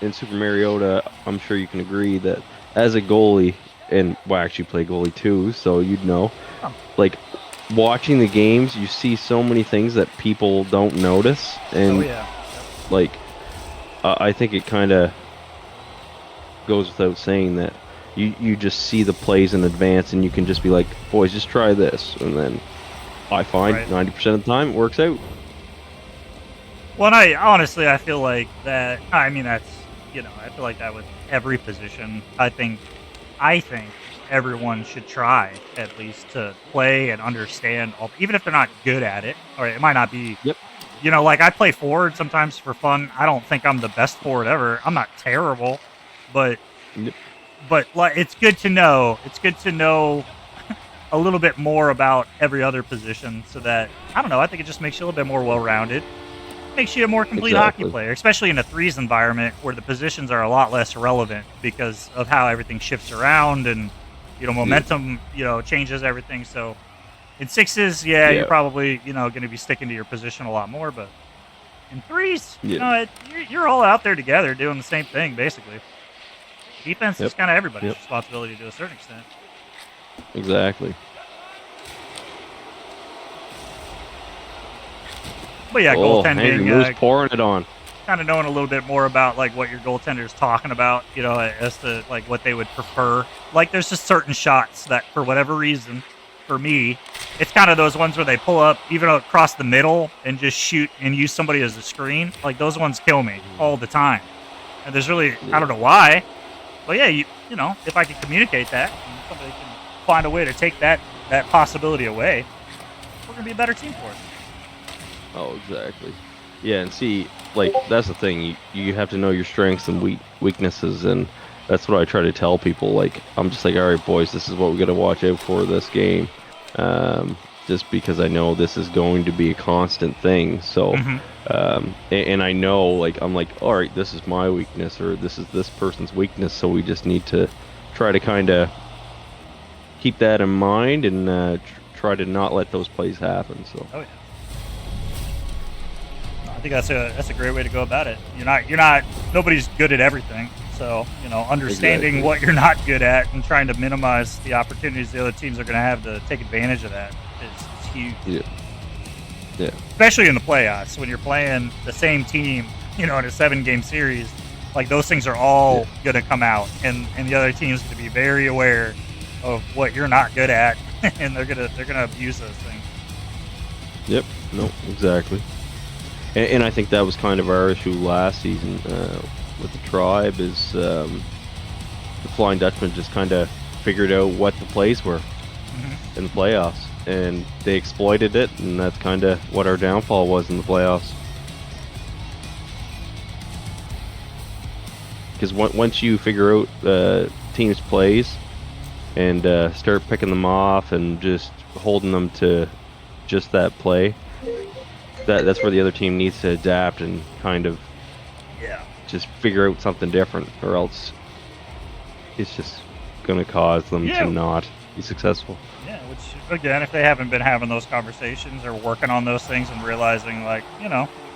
in Super Mariota, I'm sure you can agree that as a goalie, and well, I actually play goalie too, so you'd know, like, watching the games, you see so many things that people don't notice, and Oh, yeah. like, I think it kind of goes without saying that you just see the plays in advance, and you can just be like, boys, just try this, and then I find Right. 90% of the time it works out. Well, and I feel like that. I mean, that's I feel like that with every position. I think everyone should try at least to play and understand, even if they're not good at it, or it might not be. Yep. Like I play forward sometimes for fun. I don't think I'm the best forward ever. I'm not terrible, but Yep. like it's good to know. It's good to know a little bit more about every other position, so that I don't know. I think it just makes you a little bit more well-rounded. Makes you a more complete hockey Exactly. player, especially in a threes environment where the positions are a lot less relevant because of how everything shifts around and momentum changes everything. So in sixes, yeah, you're Yeah. probably going to be sticking to your position a lot more, but in threes, Yeah. you're all out there together doing the same thing basically. Defense is Yep. kind of everybody's Yep. responsibility to a certain extent. Exactly. But yeah, Oh, Angry Moose goaltending, pouring it on. kind of knowing a little bit more about like what your goaltender's talking about, as to like what they would prefer. Like there's just certain shots that for whatever reason, for me, it's kind of those ones where they pull up even across the middle and just shoot and use somebody as a screen. Like those ones kill me all the time. And there's really I don't know why, but yeah, if I can communicate that and somebody can find a way to take that possibility away, we're gonna be a better team for it. Oh, exactly. Yeah, and see, like that's the thing. You have to know your strengths and weaknesses, and that's what I try to tell people. Like I'm just like, all right, boys, this is what we got to watch out for this game. Just because I know this is going to be a constant thing. So, Mhm. and I know, like I'm like, all right, this is my weakness, or this is this person's weakness. So we just need to try to kind of keep that in mind and try to not let those plays happen. So. Oh yeah. I think that's a great way to go about it. You're not nobody's good at everything. So, understanding Exactly. what you're not good at and trying to minimize the opportunities the other teams are going to have to take advantage of that is huge. Yeah. Yeah. Especially in the playoffs when you're playing the same team, in a 7-game series, like those things are all going to come out and the other team's going to be very aware of what you're not good at and they're going to abuse those things. Yep. No. Exactly. And I think that was kind of our issue last season with the Tribe is the Flying Dutchman just kind of figured out what the plays were in the playoffs, and they exploited it, and that's kind of what our downfall was in the playoffs. Because once you figure out teams' plays and start picking them off and just holding them to just that play, that's where the other team needs to adapt and kind of just figure out something different, or else it's just going to cause them to not be successful. Yeah, which again, if they haven't been having those conversations or working on those things and realizing, like,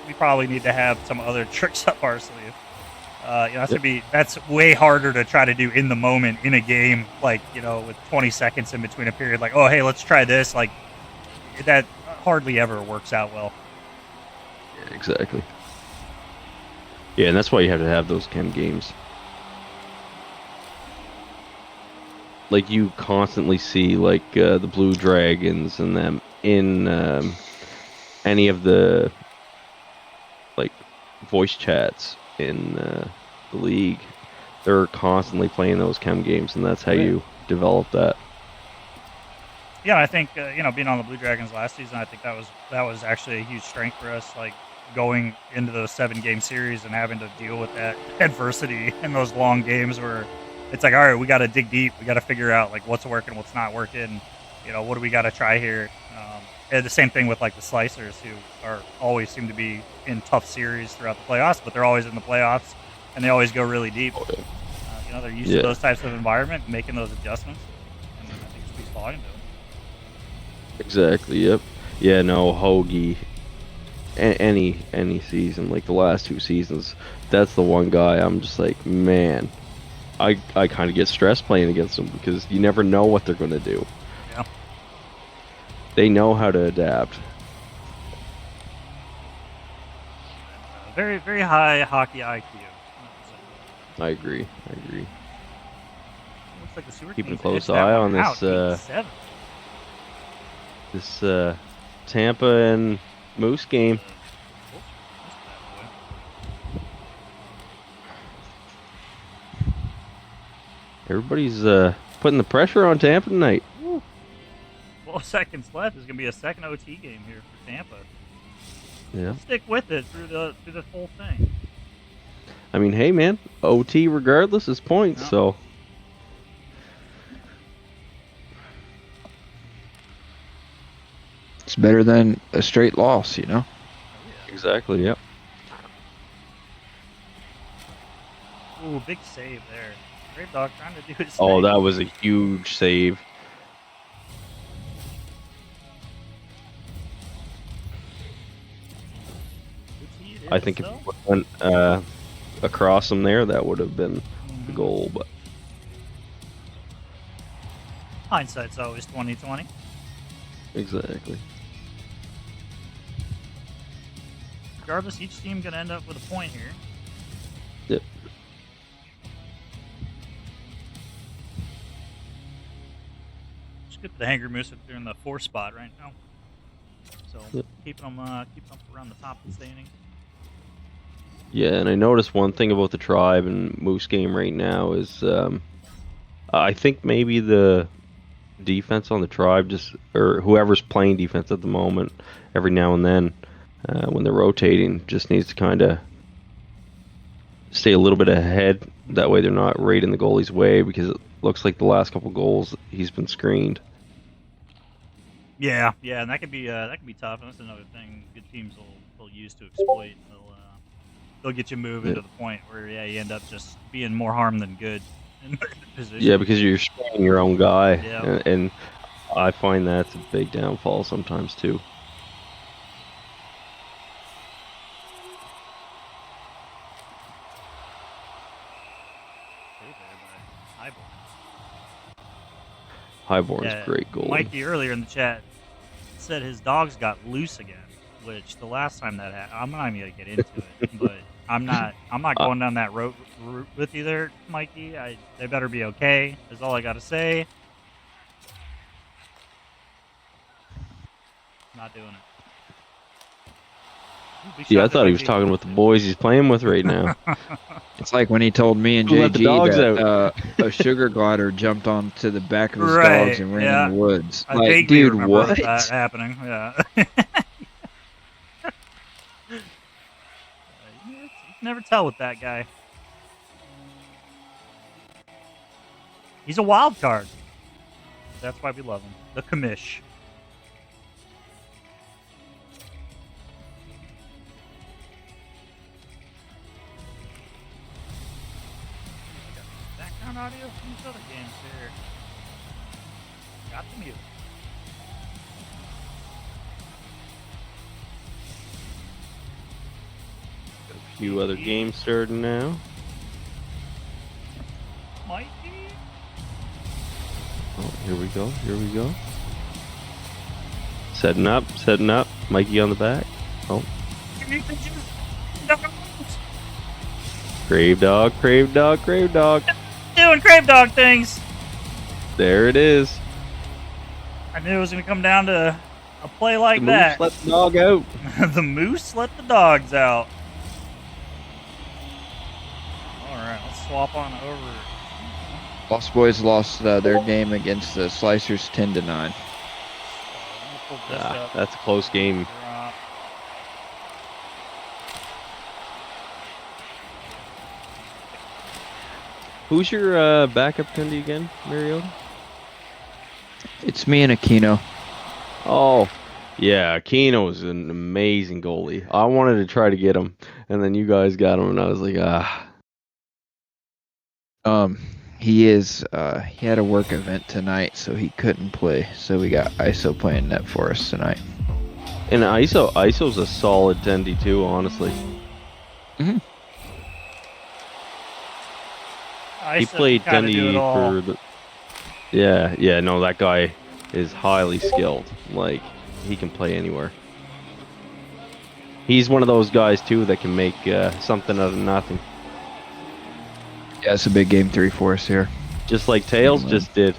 we probably need to have some other tricks up our sleeve. That's way harder to try to do in the moment in a game, like, with 20 seconds in between a period. Like, oh, hey, let's try this. Like, that hardly ever works out well. Yeah, exactly. Yeah, and that's why you have to have those chem games. Like you constantly see like the Blue Dragons and them in any of the like voice chats in the league. They're constantly playing those chem games, and that's how you develop that. Yeah, I think being on the Blue Dragons last season, I think that was actually a huge strength for us. Like going into those 7-game series and having to deal with that adversity in those long games where it's like, all right, we got to dig deep. We got to figure out like what's working, what's not working. What do we got to try here? And the same thing with like the Slicers, who are always seem to be in tough series throughout the playoffs, but they're always in the playoffs and they always go really deep. They're used to those types of environment, making those adjustments, and I think it speaks volume to them. Exactly. Yep. Yeah. No, Hoagie. Any season, like the last 2 seasons, that's the one guy I'm just like, man, I kind of get stressed playing against them because you never know what they're going to do. Yeah. They know how to adapt. very, very high hockey IQ. I agree. Looks like the Sewer Keeping a Kings close edged that eye one on out, this 8-7. this Tampa and Moose game. Everybody's putting the pressure on Tampa tonight. 12 seconds left. There's gonna be a second OT game here for Tampa. Yeah. Stick with it through the whole thing. I mean, hey man, OT regardless is points, so It's better than a straight loss, you know? exactly, yep. Ooh, big save there. Great dog trying to do his Oh, thing. that was a huge save. OT it I is, think if though. it went across him there, that would have been the goal, but Hindsight's always 20/20. exactly. Regardless, each team gonna end up with a point here. Yep. It's good for the Angry Moose if they're in the 4th spot right now. So Yep. keeping them around the top of the standings. Yeah, and I noticed one thing about the Tribe and Moose game right now is I think maybe the defense on the Tribe or whoever's playing defense at the moment, every now and then when they're rotating, just needs to kind of stay a little bit ahead. That way they're not right in the goalie's way, because it looks like the last couple goals he's been screened. Yeah, and that could be tough. And that's another thing good teams will use to exploit. They'll get you moving to the point where you end up just being more harm than good in the position. Yeah, because you're screening your own guy, Yeah. and I find that's a big downfall sometimes too. Save there by Highborn's great goalie. Mikey earlier in the chat said his dogs got loose again, which the last time that happened, I'm not even gonna get into it, but I'm not going down that route with you there, Mikey. They better be okay. Is all I gotta say. Not doing it. Ooh, big Yeah, shot I to thought he was Mikey. talking with the boys he's playing with right now. It's like when he told me and Who let the dogs JG that a sugar glider jumped onto the back of his Right, dogs and ran yeah. in the woods. I Like, vaguely dude, remember what? that happening. Yeah. You can never tell with that guy. He's a wild card. That's why we love him. The commish. Background audio from these other games here. Got the mute. Got a few other games starting now. Might be. Oh, here we go. Setting up. Mikey on the back. Oh, Crave Dog. Doing crave dog things. There it is. I knew it was going to come down to a play like The that. Moose let the dog out. The Moose let the dogs out. All right, let's swap on over. Lost Boys lost their game against the Slicers 10-9. Let me pull this up. That's a close game. Drop. Who's your backup goalie again, Mariota? It's me and Aquino. Oh, yeah, Aquino's an amazing goalie. I wanted to try to get him, and then you guys got him, and I was like, He had a work event tonight, so he couldn't play. So we got ISO playing net for us tonight. And ISO's a solid 10D2, honestly. Mm-hmm. He played 10D for the... Yeah, no, that guy is highly skilled. Like, he can play anywhere. He's one of those guys too that can make something out of nothing, Yeah, it's a big game 3 for us here. just like Tails just did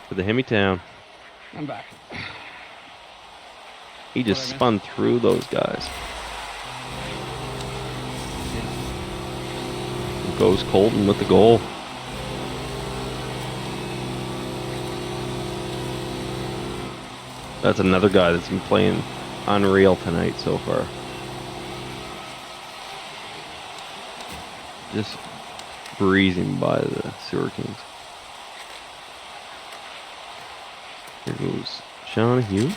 for the Hemmytown. I'm back. He just spun through those guys. Goes Colton with the goal. That's another guy that's been playing unreal tonight so far. Just breezing by the Sewer Kings. Here goes Shawnee.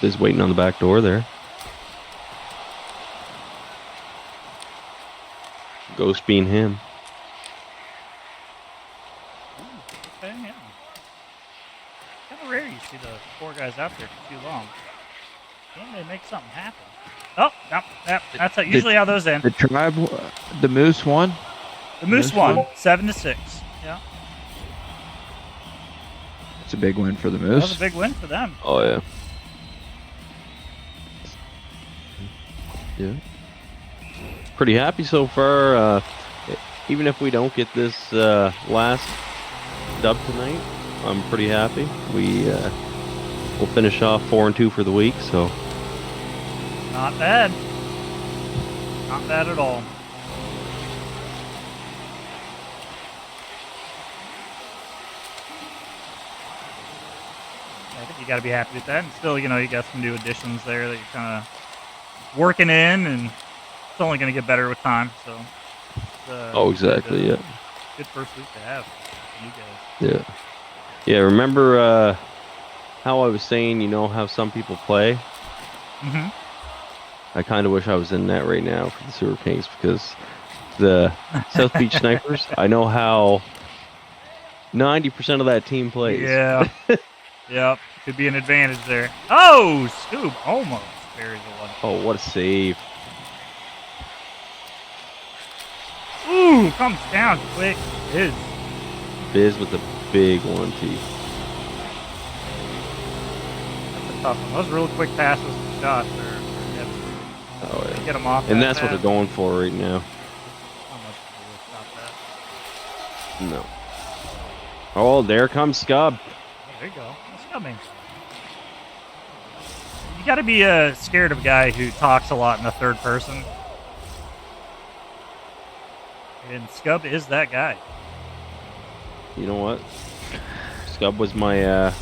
Is waiting on the back door there. Ghost being him. Okay, yeah. Kind of rare you see the 4 guys out there for too long. Can they make something happen? Oh, yep. That's usually how those end. The Tribe, the Moose won. The Moose won 7-6. Yeah, It's a big win for the that was Moose. a big win for them. Oh yeah. Yeah. Pretty happy so far. Even if we don't get this last dub tonight, I'm pretty happy. We'll finish off 4-2 for the week, so Not bad. Not bad at all. I think you got to be happy with that. And still, you got some new additions there that you're kind of working in, and it's only going to get better with time. So, oh exactly, yeah. Good first week to have for you guys. Yeah. Yeah, remember how I was saying, how some people play? Mm-hmm. I kind of wish I was in that right now for the Sewer Kings, because the South Beach Snipers, I know how 90% of that team plays. Yeah. Yep. Could be an advantage there. Oh, Scoob almost buries the one. Oh, what a save. Ooh, comes down quick. Biz with the big 1-2. That's a tough one. Those real quick passes to Josh are devastating. Oh, yeah. Get them off. And that that's what fast. they're going for right now. Not much to do to stop that. No. Oh, there comes Scub. Oh, there you go. That's coming. You got to be scared of a guy who talks a lot in the third person. And Scub is that guy. You know what? Scub was my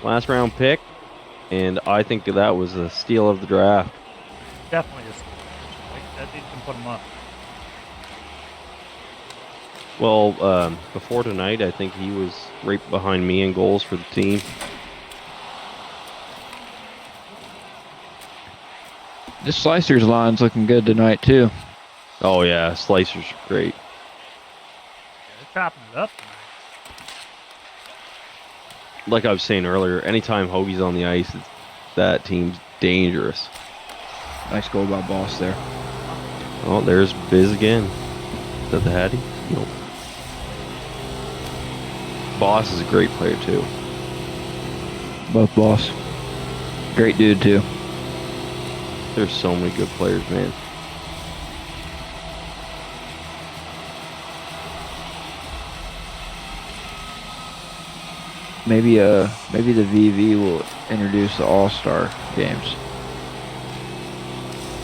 last round pick, and I think that was a steal of the draft. Definitely is. That dude can put him up. Well, before tonight, I think he was right behind me in goals for the team. This Slicers line's looking good tonight too. Oh yeah, Slicers are great. Yeah, they're chopping it up tonight. Like I was saying earlier, anytime Hobie's on the ice, that team's dangerous. Nice goal by Boss there. Oh, there's Biz again. Is that the Hattie? Nope. Boss is a great player too. Both Boss. Great dude too. There's so many good players, man. Maybe the VV will introduce the All-Star games.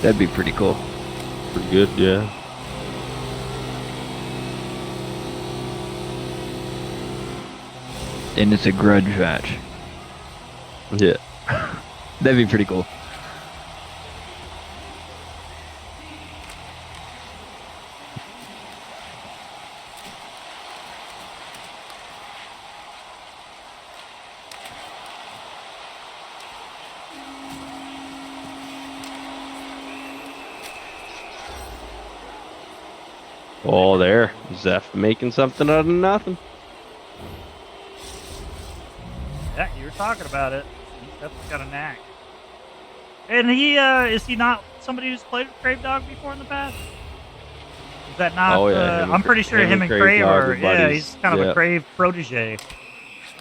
That'd be pretty cool. Pretty good, yeah. And it's a grudge match. Yeah. That'd be pretty cool. Oh, there. Zeph making something out of nothing. Yeah, you were talking about it. He's definitely got a knack. And he is he not somebody who's played with Crave Dog before in the past? Is that not? Oh, yeah, I'm pretty sure him and Crave Dog are. Yeah, buddies. he's kind of Yeah. a Crave protege.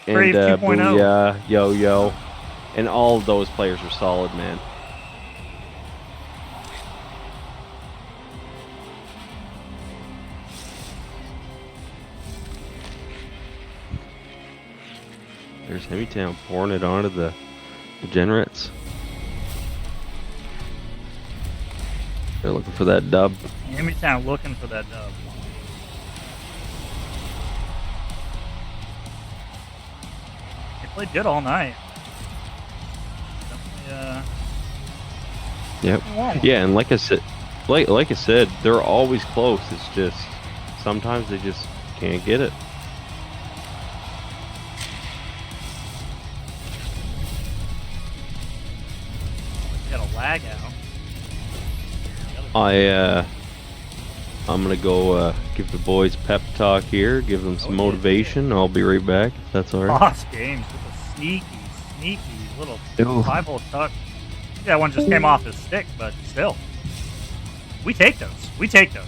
Brave 2.0. Booyah, Yo-Yo. And all of those players are solid, man. There's Hemitown pouring it onto the degenerates. They're looking for that dub. Hemitown looking for that dub. They played good all night. Yep. Yeah, and like I said, they're always close. It's just sometimes they just can't get it. Got a lag out. I'm gonna go give the boys pep talk here, give them some motivation. I'll be right back if that's alright. Lost games with a sneaky little 5-hole tuck. Yeah, one just came off his stick, but still. We take those. We take those.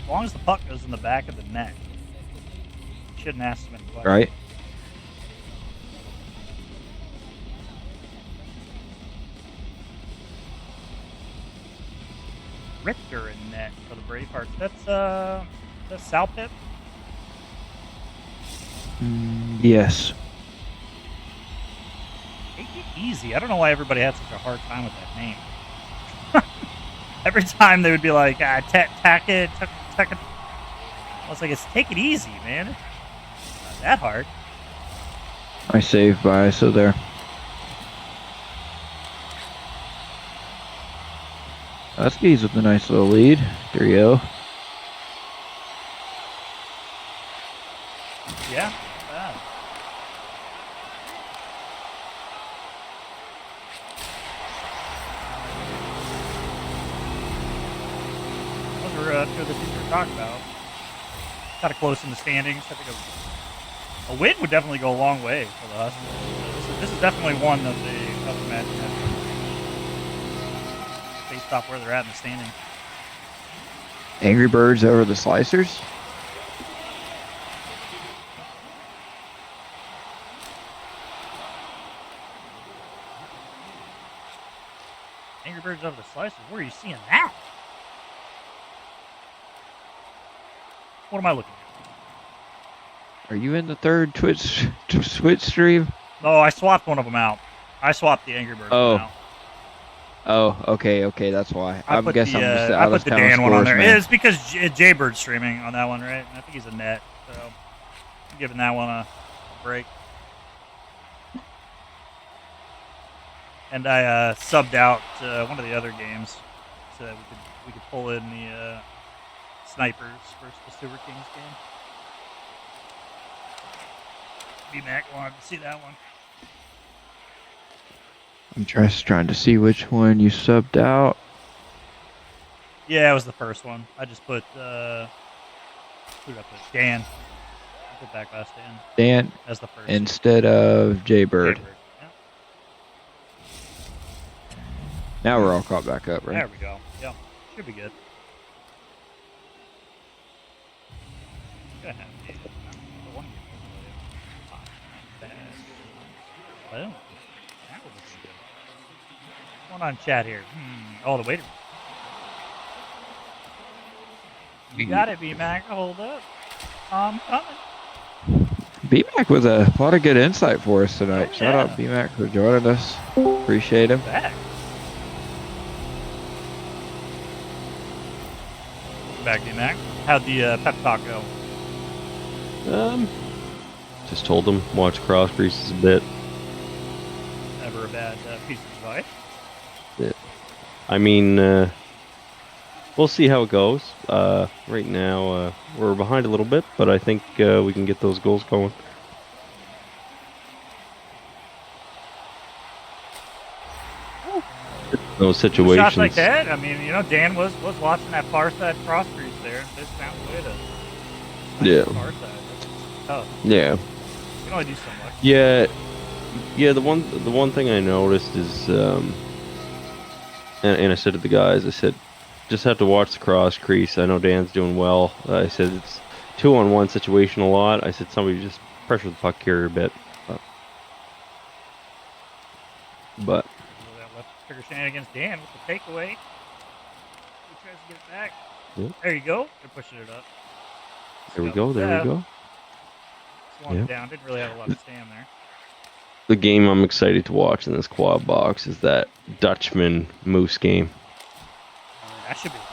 As long as the puck goes in the back of the net. Shouldn't ask too many questions. Right. Richter in net for the Bravehearts. That's South Pip? Yes. Take it easy. I don't know why everybody had such a hard time with that name. Every time they would be like, tack it. I was like, it's take it easy, man. Not that hard. I saved by so there. Huskies with a nice little lead. 3-0. Yeah, not bad. Those were two of the teams we were talking about. Kind of close in the standings. I think a win would definitely go a long way for the Huskies. This is definitely one of the upper matches. Based off where they're at in the standings. Angry Birds over the Slicers. Angry Birds over the Slicers. Where are you seeing that? What am I looking at? Are you in the third Twitch stream? Oh, I swapped one of them out. I swapped the Angry Birds one out. Oh, okay, that's why. I I'm put guessing the, I'm just I out put of the town Dan one on there. man. It's because Jaybird's streaming on that one, right? And I think he's a net, so I'm giving that one a break. And I subbed out one of the other games so that we could pull in the Snipers versus the Super Kings game. B-Mac wanted to see that one. I'm just trying to see which one you subbed out. Yeah, it was the first one. I just put who did I put? Dan. I put Backlash Dan as the first instead of Jaybird. Yeah. Now we're all caught back up, right? There we go. Yeah, should be good. Gonna have the one. Well, that was good. What's going on in chat here? Oh, the waiter. You got it, B-Mac. Hold up. I'm coming. B-Mac with a lot of good insight for us tonight. Oh, Shout out B-Mac for joining us. Appreciate him. Back. Back, B-Mac. How'd the pep talk go? Just told them watch cross greases a bit. Never a bad piece of advice. I mean, we'll see how it goes. Right now, we're behind a little bit, but I think we can get those goals going. Those situations. Shots like that. I mean, Dan was watching that far side cross crease there. This sounds way to. Yeah. Far side. That's tough. Yeah. You can only do so much. Yeah. The one thing I noticed is, and I said to the guys, I said, just have to watch the cross crease. I know Dan's doing well. I said it's 2-on-1 situation a lot. I said somebody just pressure the puck carrier a bit. But That left trigger shenanigans Dan with the takeaway. He tries to get it back. Yep. There you go. They're pushing it up. there we go. There we go. Swung Yep. it down. Didn't really have a lot of stand there. The game I'm excited to watch in this quad box is that Dutchman Moose game. That should be a good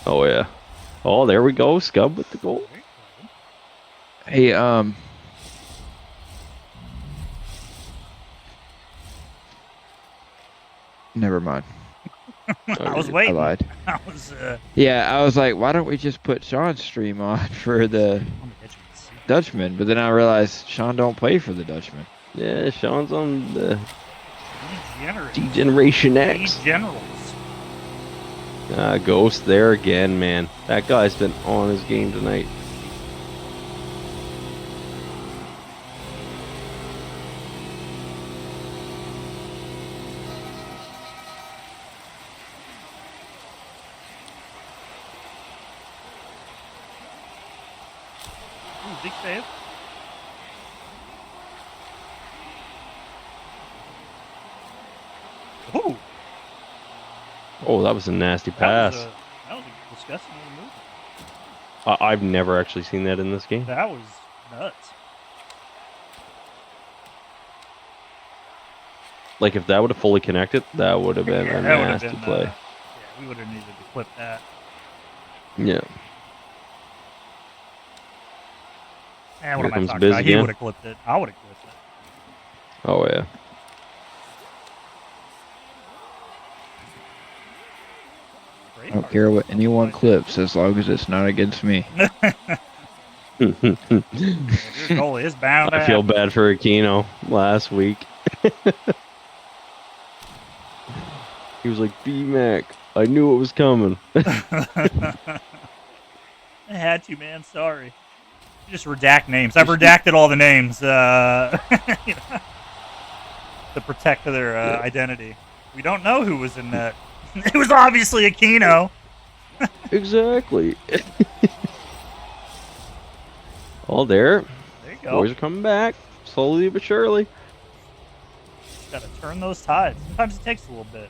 one. Oh yeah. Oh, there we go. Scub with the goal. Hey, never mind. I was waiting. I lied. I was Yeah, I was like, why don't we just put Sean's stream on for the on the edge of the seat. Dutchman? But then I realized Sean don't play for the Dutchman. Yeah, Sean's on the Degenerate. Degeneration X. Generals. Ghost there again, man. That guy's been on his game tonight. Ooh, big save. Ooh. Oh, that was a nasty pass. That was a disgusting little move. I've never actually seen that in this game. That was nuts. Like, if that would have fully connected, that would have been a that would have nasty been, play. yeah, we would have needed to clip that. Yeah. And what Here am I comes talking Biz about? He again. would have clipped it. I would have clipped it. Oh, yeah. Great I don't part. care what anyone clips as long as it's not against me. Your goal is bound. I feel bad for Aquino last week. He was like, B-Mac, I knew it was coming. I had to, man. Sorry. You just redact names. I've redacted all the names to protect their identity. We don't know who was in that. It was obviously Aquino. Exactly. All there. There you go. Boys are coming back, slowly but surely. Got to turn those tides. Sometimes it takes a little bit,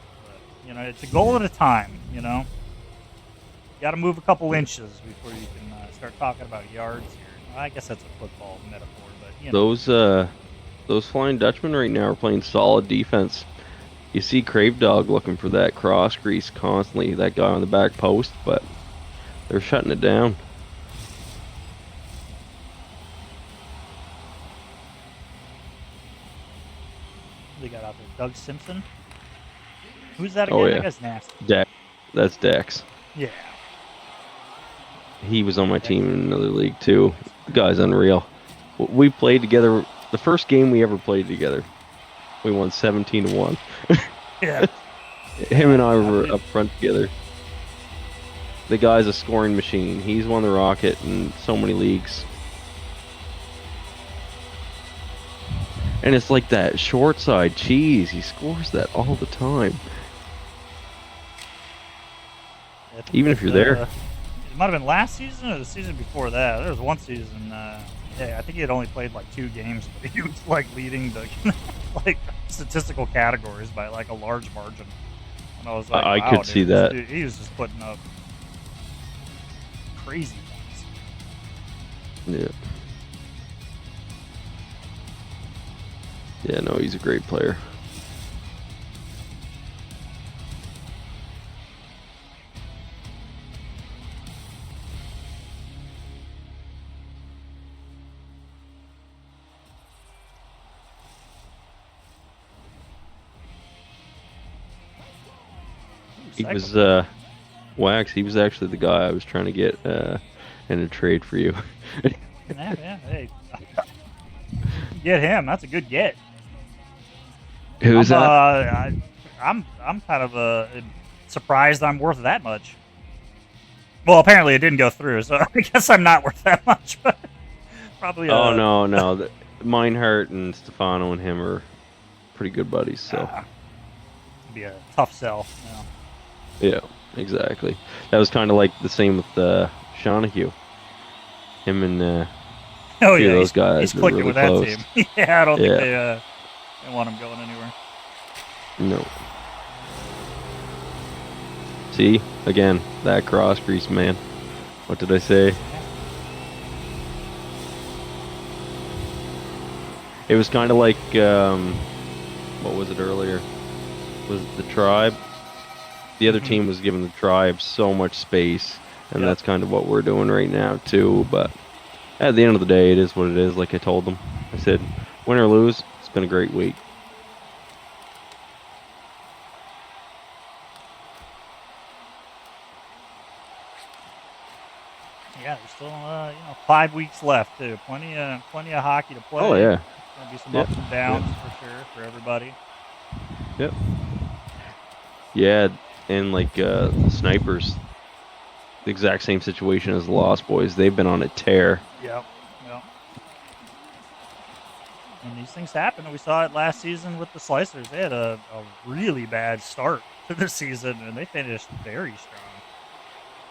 but it's a goal at a time. You got to move a couple inches before you can start talking about yards here. Well, I guess that's a football metaphor, but Those Flying Dutchmen right now are playing solid defense. You see Crave Dog looking for that cross grease constantly, that guy on the back post, but they're shutting it down. they got out there. Doug Simpson. Who's that again? Oh, yeah. That guy's nasty. That's Dex. Yeah. He was on my team in another league too. The guy's unreal. We played together. The first game we ever played together, we won 17-1. Yeah. Him and I were up front together. The guy's a scoring machine. He's won the Rocket in so many leagues. And it's like that short side cheese. He scores that all the time. Even if you're there. It might have been last season or the season before that. There was one season. Yeah, I think he had only played like 2 games, but he was like leading the like statistical categories by like a large margin. And I was like, I wow, could dude, see this that. dude, he was just putting up crazy points. Yeah. Yeah, no, he's a great player. He was Wax. He was actually the guy I was trying to get in a trade for you. Yeah, hey. Get him. That's a good get. Who's that? I'm kind of surprised I'm worth that much. Well, apparently it didn't go through, so I guess I'm not worth that much. But probably. Oh no! Meinhardt and Stefano and him are pretty good buddies. So It'd be a tough sell. You know. yeah. exactly. That was kind of like the same with Shonahue. Him and Oh few of yeah, those he's guys were clicking really with that close. team. Yeah, I don't think Yeah, they want him going anywhere. no. See, again, that cross grease, man. What did I say? It was kind of like, what was it earlier? Was it the Tribe? The other Mhm. team was giving the Tribe so much space, and Yep. that's kind of what we're doing right now too. But at the end of the day, it is what it is. Like I told them, I said, win or lose, it's been a great week. Yeah, there's still 5 weeks left too. Plenty of hockey to Oh play. yeah, Gonna be some yep, ups and yep, downs for sure for everybody. yep. Yeah, and like the Snipers, the exact same situation as the Lost Boys. They've been on a tear. Yep. Yep. And these things happen. We saw it last season with the Slicers. They had a really bad start to the season, and they finished very strong.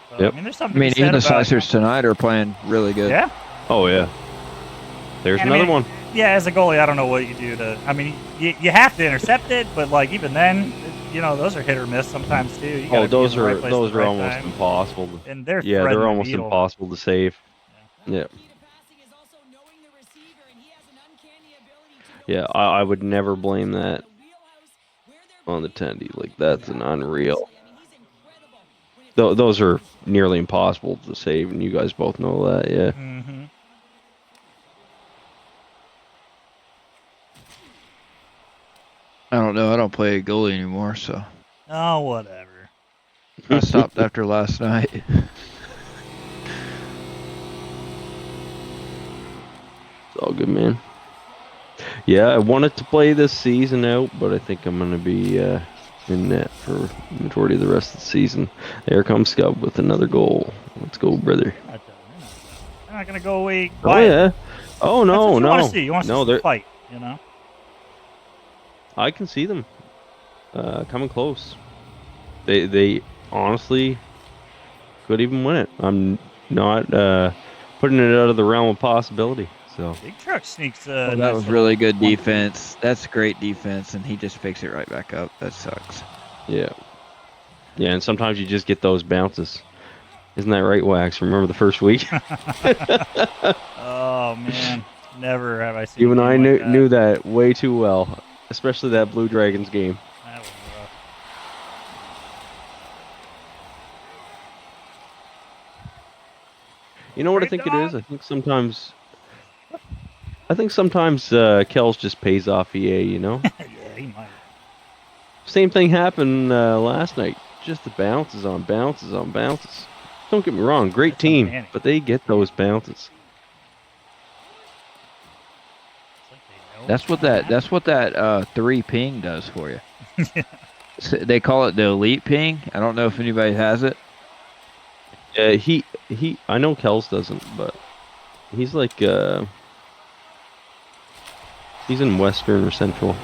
So I Yep. mean, there's something I to be mean, even said the about Slicers tonight are playing really good. yeah. Oh yeah. There's And I another mean, one. yeah, as a goalie, I don't know what you do to. I mean, you have to intercept it, but like even then, those are hit or miss sometimes too. You got Oh, to be in those the right are place at those the are right almost time, impossible. and they're Yeah, threading they're the almost needle. impossible to save. Yeah. Yeah, I would never blame that on the tendy. Like that's an unreal. Those are nearly impossible to save, and you guys both know that. Yeah. Mm-hmm. I don't know. I don't play goalie anymore, so Oh, whatever. I stopped after last night. It's all good, man. Yeah, I wanted to play this season out, but I think I'm gonna be in net for the majority of the rest of the season. There comes Scub with another goal. Let's go, brother. They're not done. They're not gonna go away Oh quietly. yeah. Oh That's what no, you want to no, see. You want to see no. some They're. fight. I can see them coming close. They honestly could even win it. I'm not putting it out of the realm of possibility. So Big Truck sneaks Well, a that nice was little really good 1-2. defense. That's great defense, and he just picks it right back up. That sucks. yeah, yeah. And sometimes you just get those bounces. Isn't that right, Wax? Remember the first week? Oh man, never have I seen You a and I game like knew that way too well, especially that Blue Dragons game. That was rough. You know what I Great think it is? dog. I think sometimes Kells just pays off EA. You know. Yeah, he might. Same thing happened last night. Just the bounces on bounces on bounces. Don't get me wrong, great That's team, uncanny. but they get those bounces. It's like they know That's it's what gonna that. happen. That's what that 3 ping does for you. Yeah. They call it the elite ping. I don't know if anybody has it. He I know Kells doesn't, but he's like he's in Western or Central.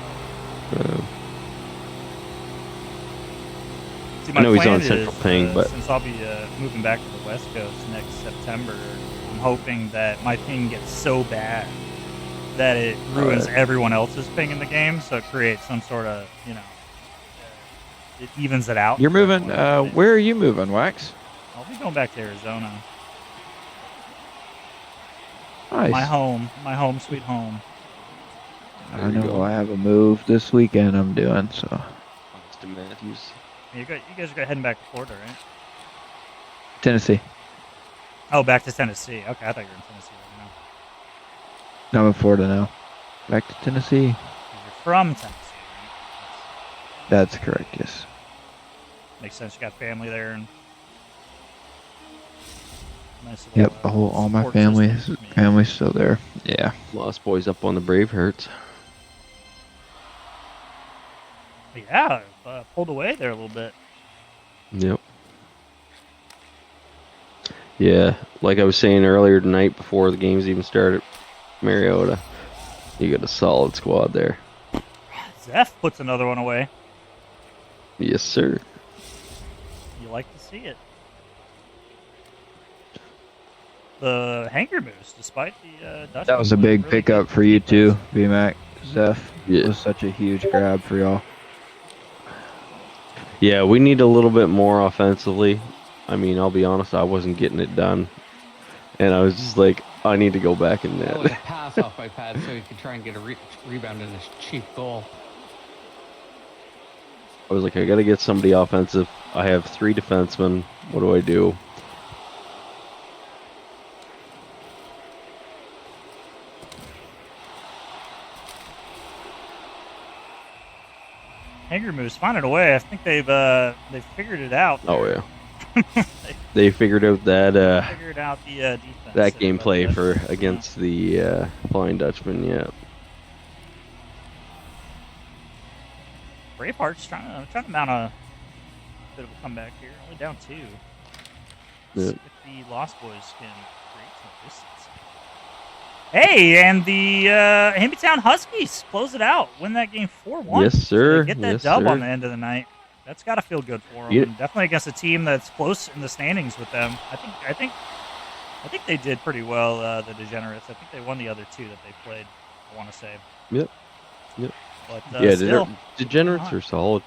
See, I my know he's plan on Central is, Ping, but since I'll be moving back to the West Coast next September, I'm hoping that my ping gets so bad that it ruins everyone else's ping in the game, so it creates some sort of, it evens it out. You're for moving. everyone else. Where are you moving, Wax? I'll be going back to Arizona. Nice. My home, sweet home. I There you know go. I have a move this weekend. I'm doing so. Austin Matthews. You guys are heading back to Florida, right? Tennessee. Oh, back to Tennessee. Okay, I thought you were in Tennessee right now. No, I'm in Florida now. Back to Tennessee. 'Cause you're from Tennessee, right? That's correct. Yes. Makes sense. You got family there, and nice little, Yep. All my support family's system. Yeah. family's still there. Yeah. Lost Boys up on the Bravehearts. Yeah, pulled away there a little bit. Yep. Yeah, like I was saying earlier tonight before the games even started, Mariota, you got a solid squad there. Zeph puts another one away. Yes, sir. You like to see it. The Hanger Moose, despite the Dutch. That was a big pickup for you too, VMAC. Zeph Yeah. was such a huge grab for y'all. Yeah, we need a little bit more offensively. I mean, I'll be honest, I wasn't getting it done. And I was just like, I need to go back in That was a net. pass off by Pad so he could try and get a rebound in this cheap goal. I was like, I got to get somebody offensive. I have 3 defensemen. What do I do? Hanger Moose finding a way. I think they've figured it out. Oh, yeah. They figured out that Figured out the defense. that there, gameplay but, for against the Flying Dutchman, yeah. Braveheart's trying to mount a bit of a comeback here. Only down 2. Yeah. If the Lost Boys can create some distance. Hey, and the Himbytown Huskies close it out. Win that game 4-1. Yes, So sir. they get that Yes, dub sir. on the end of the night. That's got to feel good for them. Yeah. Definitely against a team that's close in the standings with them. I think they did pretty well. The Degenerates. I think they won the other 2 that they played. I want to say. Yep. But Yeah, still, Degenerates are solid.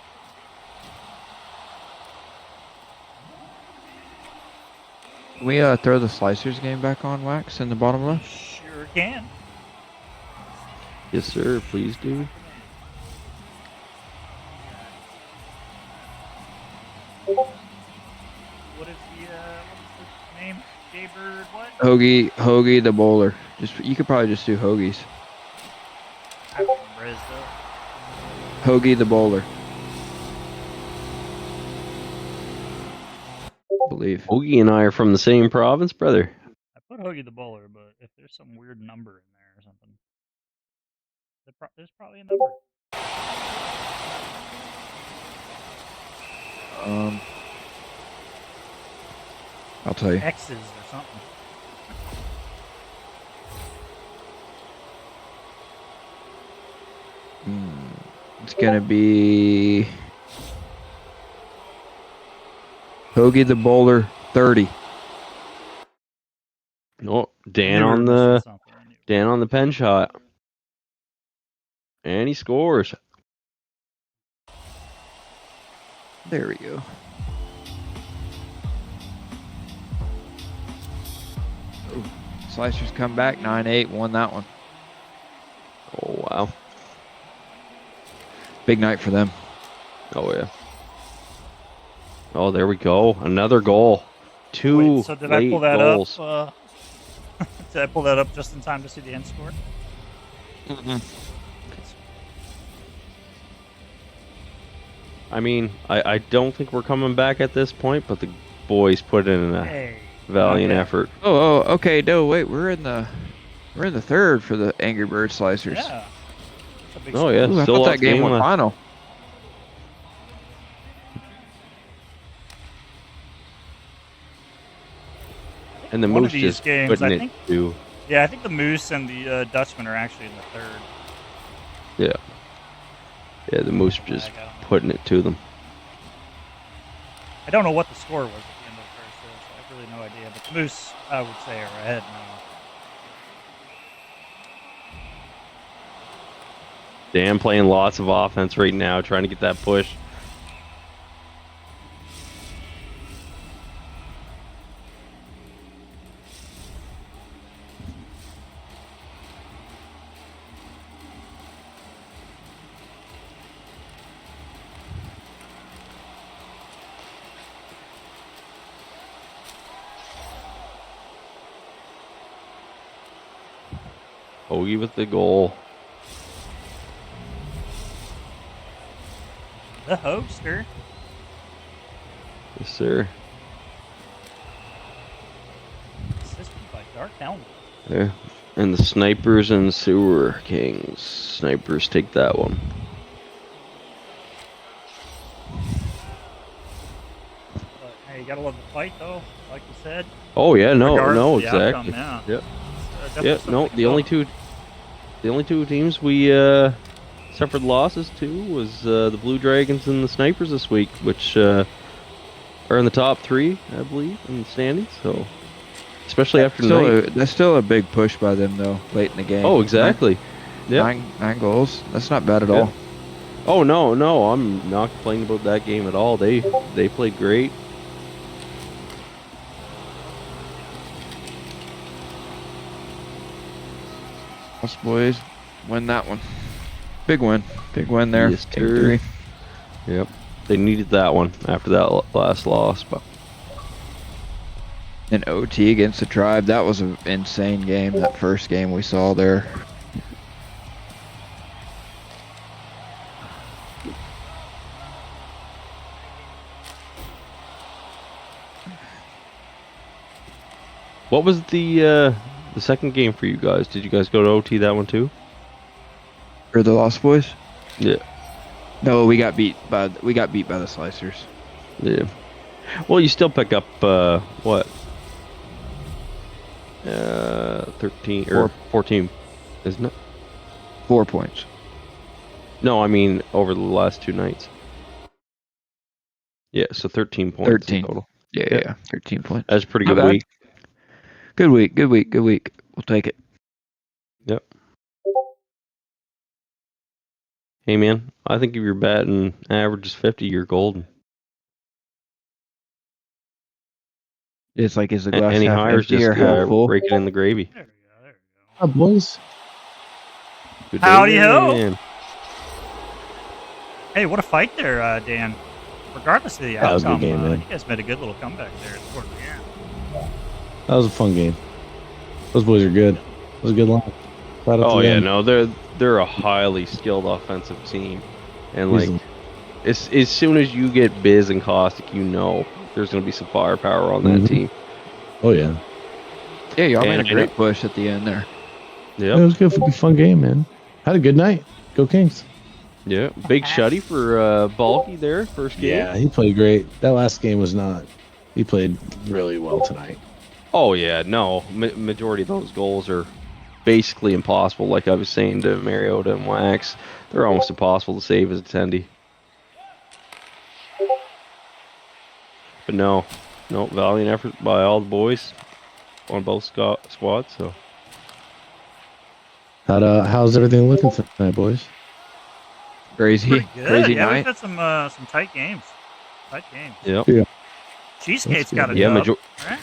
Can we throw the Slicers game back on, Wax, in the bottom left? sure can. Yes, sir. Please do. What is the name? Jaybird what? Hoagie the bowler. You could probably just do Hoagies. I don't remember his though. Hoagie the bowler. I believe. Ogie and I are from the same province, brother. I put Hoagie the Bowler, but if there's some weird number in there or something, there's probably a number. I'll tell you. X's or something. It's gonna be Hoagie the bowler 30. Oh, I Dan knew we were on missing the something. I knew. Dan on the pen shot. And he scores. There we go. Oh, Slicers come back 9-8, won that one. Oh, wow. Big night for them. Oh, yeah. Oh, there we go. Another goal. 2 Wait, so did I late pull that goals. up? Did I pull that up just in time to see the end score? I mean, I don't think we're coming back at this point, but the boys put in a Hey. valiant Okay. effort. Oh, okay. No, wait. We're in the third for the Angry Bird Slicers. Yeah. That's a big Oh, score. yeah. Ooh, I Still thought that lost game game went left. final. And the One Moose of these just games, putting I it think. to. Yeah, I think the Moose and the Dutchman are actually in the third. Yeah. Yeah, the Moose just I don't know. putting it to them. I don't know what the score was at the end of the first, so I have really no idea. But the Moose, I would say, are ahead now. Dan playing lots of offense right now, trying to get that push. Hoagie with the goal. The Hoaxster. Yes, sir. Assisted by Dark Helmet. Yeah. And the Snipers and Sewer Kings. Snipers take that one. But hey, you gotta love the fight, though. Like you said. Oh yeah, no, Regardless of the outcome, exactly. yeah. Yep. Definitely Yeah, something no, to the only two teams we suffered losses to was the Blue Dragons and the Snipers this week, which are in the top 3, I believe, in the standings. So, especially after tonight. That's still a big push by them though, late in the game. Oh, exactly. Yeah. Nine goals. That's not bad at all. Oh no, I'm not complaining about that game at all. They played great. Us boys win that one. Big win there. Yes, Game sir. 3. Yep, they needed that one after that last loss. But An OT against the Tribe. That was an insane game. That first game we saw there. what was the second game for you guys? Did you guys go to OT that one too? For the Lost Boys? Yeah. No, we got beat by the Slicers. Yeah. Well, you still pick up what? 13 or 14, isn't it? 4 points. No, I mean over the last 2 nights. Yeah, so 13 points 13 in total. Yeah. 13 points. That's a pretty Not good bad. week. Good week. We'll take it. Yep. Hey man, I think if your batting average is 50, you're golden. It's like, is the glass Any half higher is empty or just half full? rake it in the gravy. There we go. There we go. Up, boys. Good Howdy day, ho. man. Hey, what a fight there, Dan. Regardless of the That was a good outcome, game, man. you guys made a good little comeback there towards the end. That was a fun game. Those boys are good. It was a good line. Oh yeah, no, they're a highly skilled offensive team, and like as soon as you get Biz and Caustic, you know there's gonna be some firepower on that team. Oh yeah. Yeah, y'all made And a great push at the end there. Yeah, it was good. For a fun game, man. Had a good night. Go Kings. Yeah, big shutty for Balky there, first game. Yeah, he played great. That last game was not. He played really well tonight. Oh yeah, no, majority of those goals are basically impossible. Like I was saying to Mariota and Wax, they're almost impossible to save as a tendy. But no, valiant effort by all the boys on both squads. So How's everything looking tonight, boys? Crazy Pretty good. crazy Yeah, night. we've had some tight games. yep, Yeah. Cheesecake's That's got a good. yeah, dub, right?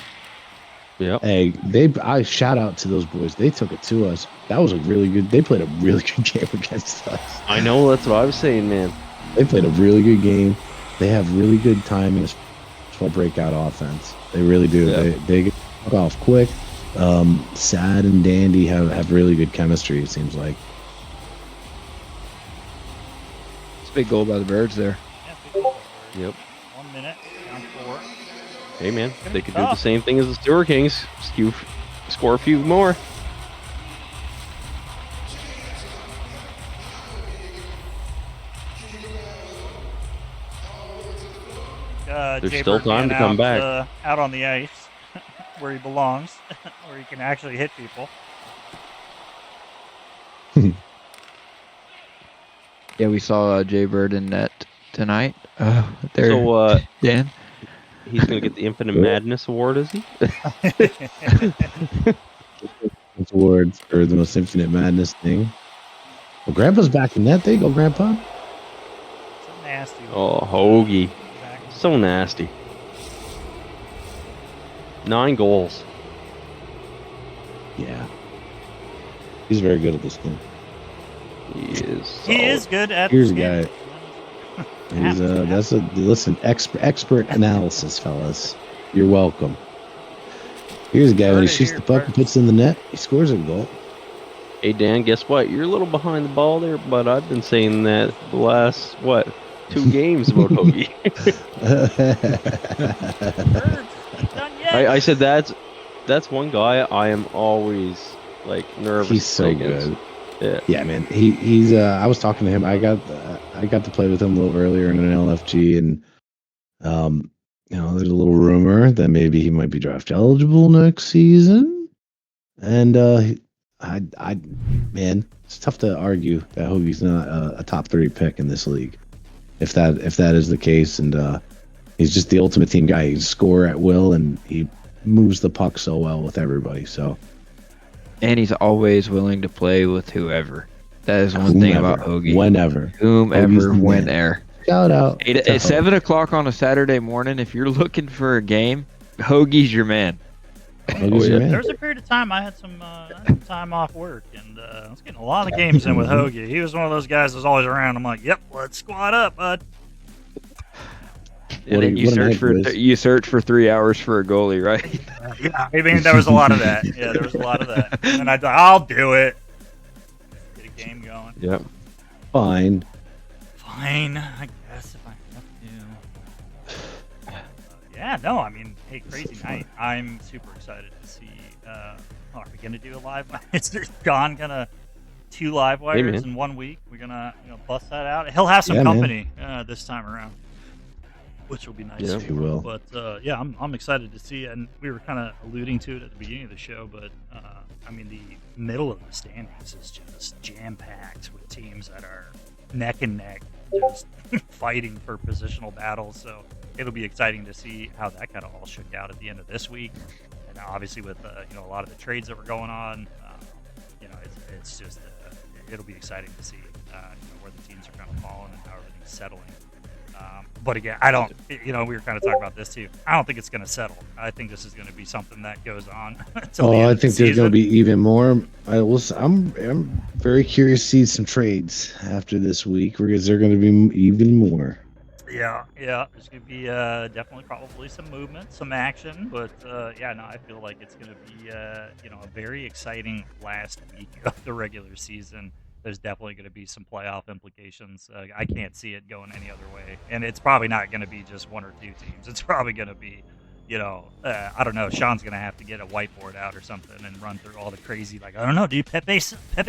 yep. Hey, I shout out to those boys. They took it to us. That was a really good. They played a really good game against us. I know, that's what I was saying, man. They played a really good game. They have really good timing as far as breakout offense. They really do. Yeah. They get off quick. Sad and Dandy have really good chemistry. It seems like. It's a big goal by the Birds there. Yeah, big goal there. Yep. 1 minute, down 4. Hey man, Gonna they be could do the tough. same thing as the Stewart Kings. Score a few more. There's Jay still Bird time to being come out, back. Out on the ice, where he belongs, where he can actually hit people. Yeah, we saw Jay Bird in net tonight. There, So Dan. he's gonna get the Infinite Madness Award, is he? It's awards for the most infinite madness thing. Well, Grandpa's back in net. There you go, Grandpa. So nasty. Oh, Hoagie. Exactly. So nasty. 9 goals. Yeah. He's very good at this game. He is. He is solid. good at Here's a this guy. game. He's listen, expert analysis, fellas. You're welcome. Here's a guy when Heard he it shoots here the puck and first. puts it in the net, he scores a goal. Hey Dan, guess what? You're a little behind the ball there, but I've been saying that the last 2 games about Hoagie. Birds, done yet? I said that's one guy I am always like nervous. He's so to play against. good. Yeah. Yeah, man. He's. I was talking to him. I got to play with him a little earlier in an LFG, and there's a little rumor that maybe he might be draft eligible next season. And man, it's tough to argue that Hoagie's not a top 3 pick in this league. If that is the case, and He's just the ultimate team guy. He can score at will, and he moves the puck so well with everybody. So, And he's always willing to play with whoever. That is one thing about Hoagie. Whenever. Whomever, Hoagie's the man. when there. Shout out. At 7 o'clock on a Saturday morning, if you're looking for a game, Hoagie's your man. Hoagie's your man. There was a period of time I had some time off work, and I was getting a lot of games in with Hoagie. He was one of those guys that was always around. I'm like, yep, let's squad up, bud. And then you search for 3 hours for a goalie, right? Yeah, I mean, there was a lot of that. Yeah, there was a lot of that. And I thought, I'll do it. Get a game going. Yep. Fine. Fine, I guess if I have to. Yeah, no, I mean, hey, crazy night. I'm super excited to see. Are we gonna do a live? Is John gonna 2 live wires in 1 week? We're gonna bust that out. He'll have some company this time around, which will be nice. Yeah, he will. But yeah, I'm excited to see. And we were kind of alluding to it at the beginning of the show, but I mean, the middle of the standings is just jam packed with teams that are neck and neck, just fighting for positional battles. So it'll be exciting to see how that kind of all shook out at the end of this week. And obviously with a lot of the trades that were going on, it's just it'll be exciting to see where the teams are kind of falling and how everything's settling. But again, I don't. We were kind of talking about this too. I don't think it's going to settle. I think this is going to be something that goes on. I think there's going to be even more. I'm very curious to see some trades after this week because they're going to be even more. Yeah. There's going to be definitely probably some movement, some action, but I feel like it's going to be a very exciting last week of the regular season. There's definitely going to be some playoff implications. I can't see it going any other way, and it's probably not going to be just 1 or 2 teams. It's probably going to be, I don't know. Sean's going to have to get a whiteboard out or something and run through all the crazy, like, I don't know, dude. Pepe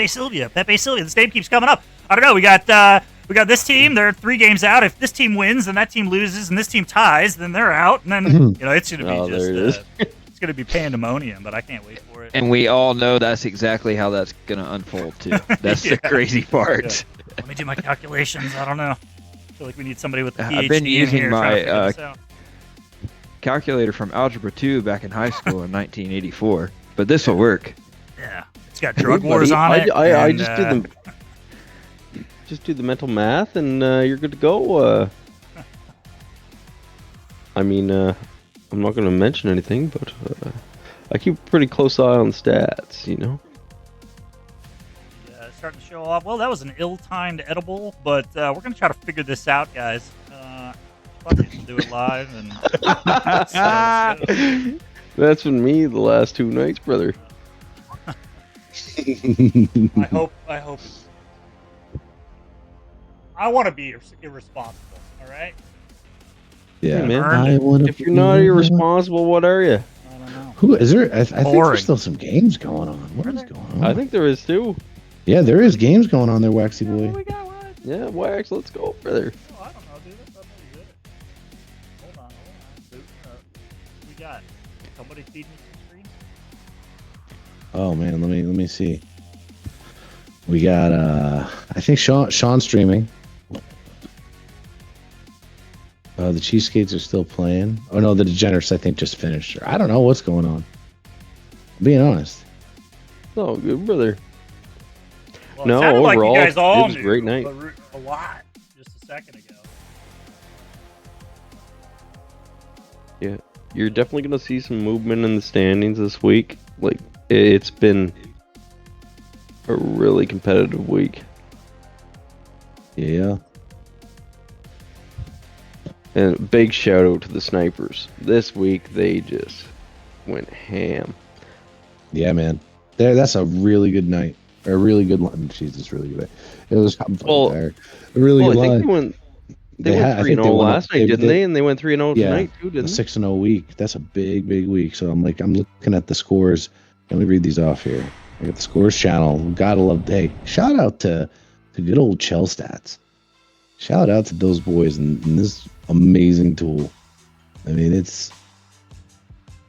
Silvia. This name keeps coming up. I don't know. We got this team. They're 3 games out. If this team wins, then that team loses, and this team ties, then they're out. And then it's going to be just. It's going to be pandemonium, but I can't wait for it. And we all know that's exactly how that's going to unfold, too. That's the crazy part. Yeah. Let me do my calculations. I don't know. I feel like we need somebody with a PhD I've been using in here my calculator from Algebra 2 back in high school in 1984, but this will work. Yeah. It's got drug wars on it. I just do the mental math, and you're good to go. I mean, I'm not going to mention anything, but I keep a pretty close eye on the stats, Yeah, starting to show off. Well, that was an ill-timed edible, but we're going to try to figure this out, guys. We'll do it live. And That's been me the last 2 nights, brother. I hope. I want to be irresponsible, all right? Yeah, hey, man. If you're not irresponsible, what are you? I don't know. Who is there? I think there's still some games going on. What is going on? I think there is too. Yeah, there is games going on there, Waxy boy. We got one. Yeah, Wax, let's go, brother. Oh, I don't know, dude. That's not good. Hold on. Dude, we got somebody feed me some screens. Oh man, let me see. We got I think Sean's streaming. The Cheesecakes are still playing. Oh no, the Degenerates I think just finished. I don't know what's going on. I'm being honest. Oh, good, brother. Well, No, it sounded like overall, you guys all it was a great night. A lot just a second ago. Yeah, you're definitely gonna see some movement in the standings this week. Like, it's been a really competitive week. Yeah. And big shout out to the Snipers. This week they just went ham. Yeah, man. That's a really good night. A really good line. Jesus, really good night. It was a really good I think line. they went 3-0 last night, didn't they? And they went 3-0 tonight too, didn't they? 6-0 week. That's a big week. So I'm looking at the scores. Let me read these off here. I got the scores channel. Gotta love. Hey, shout out to good old Chell Stats. Shout out to those boys and this amazing tool. I mean, it's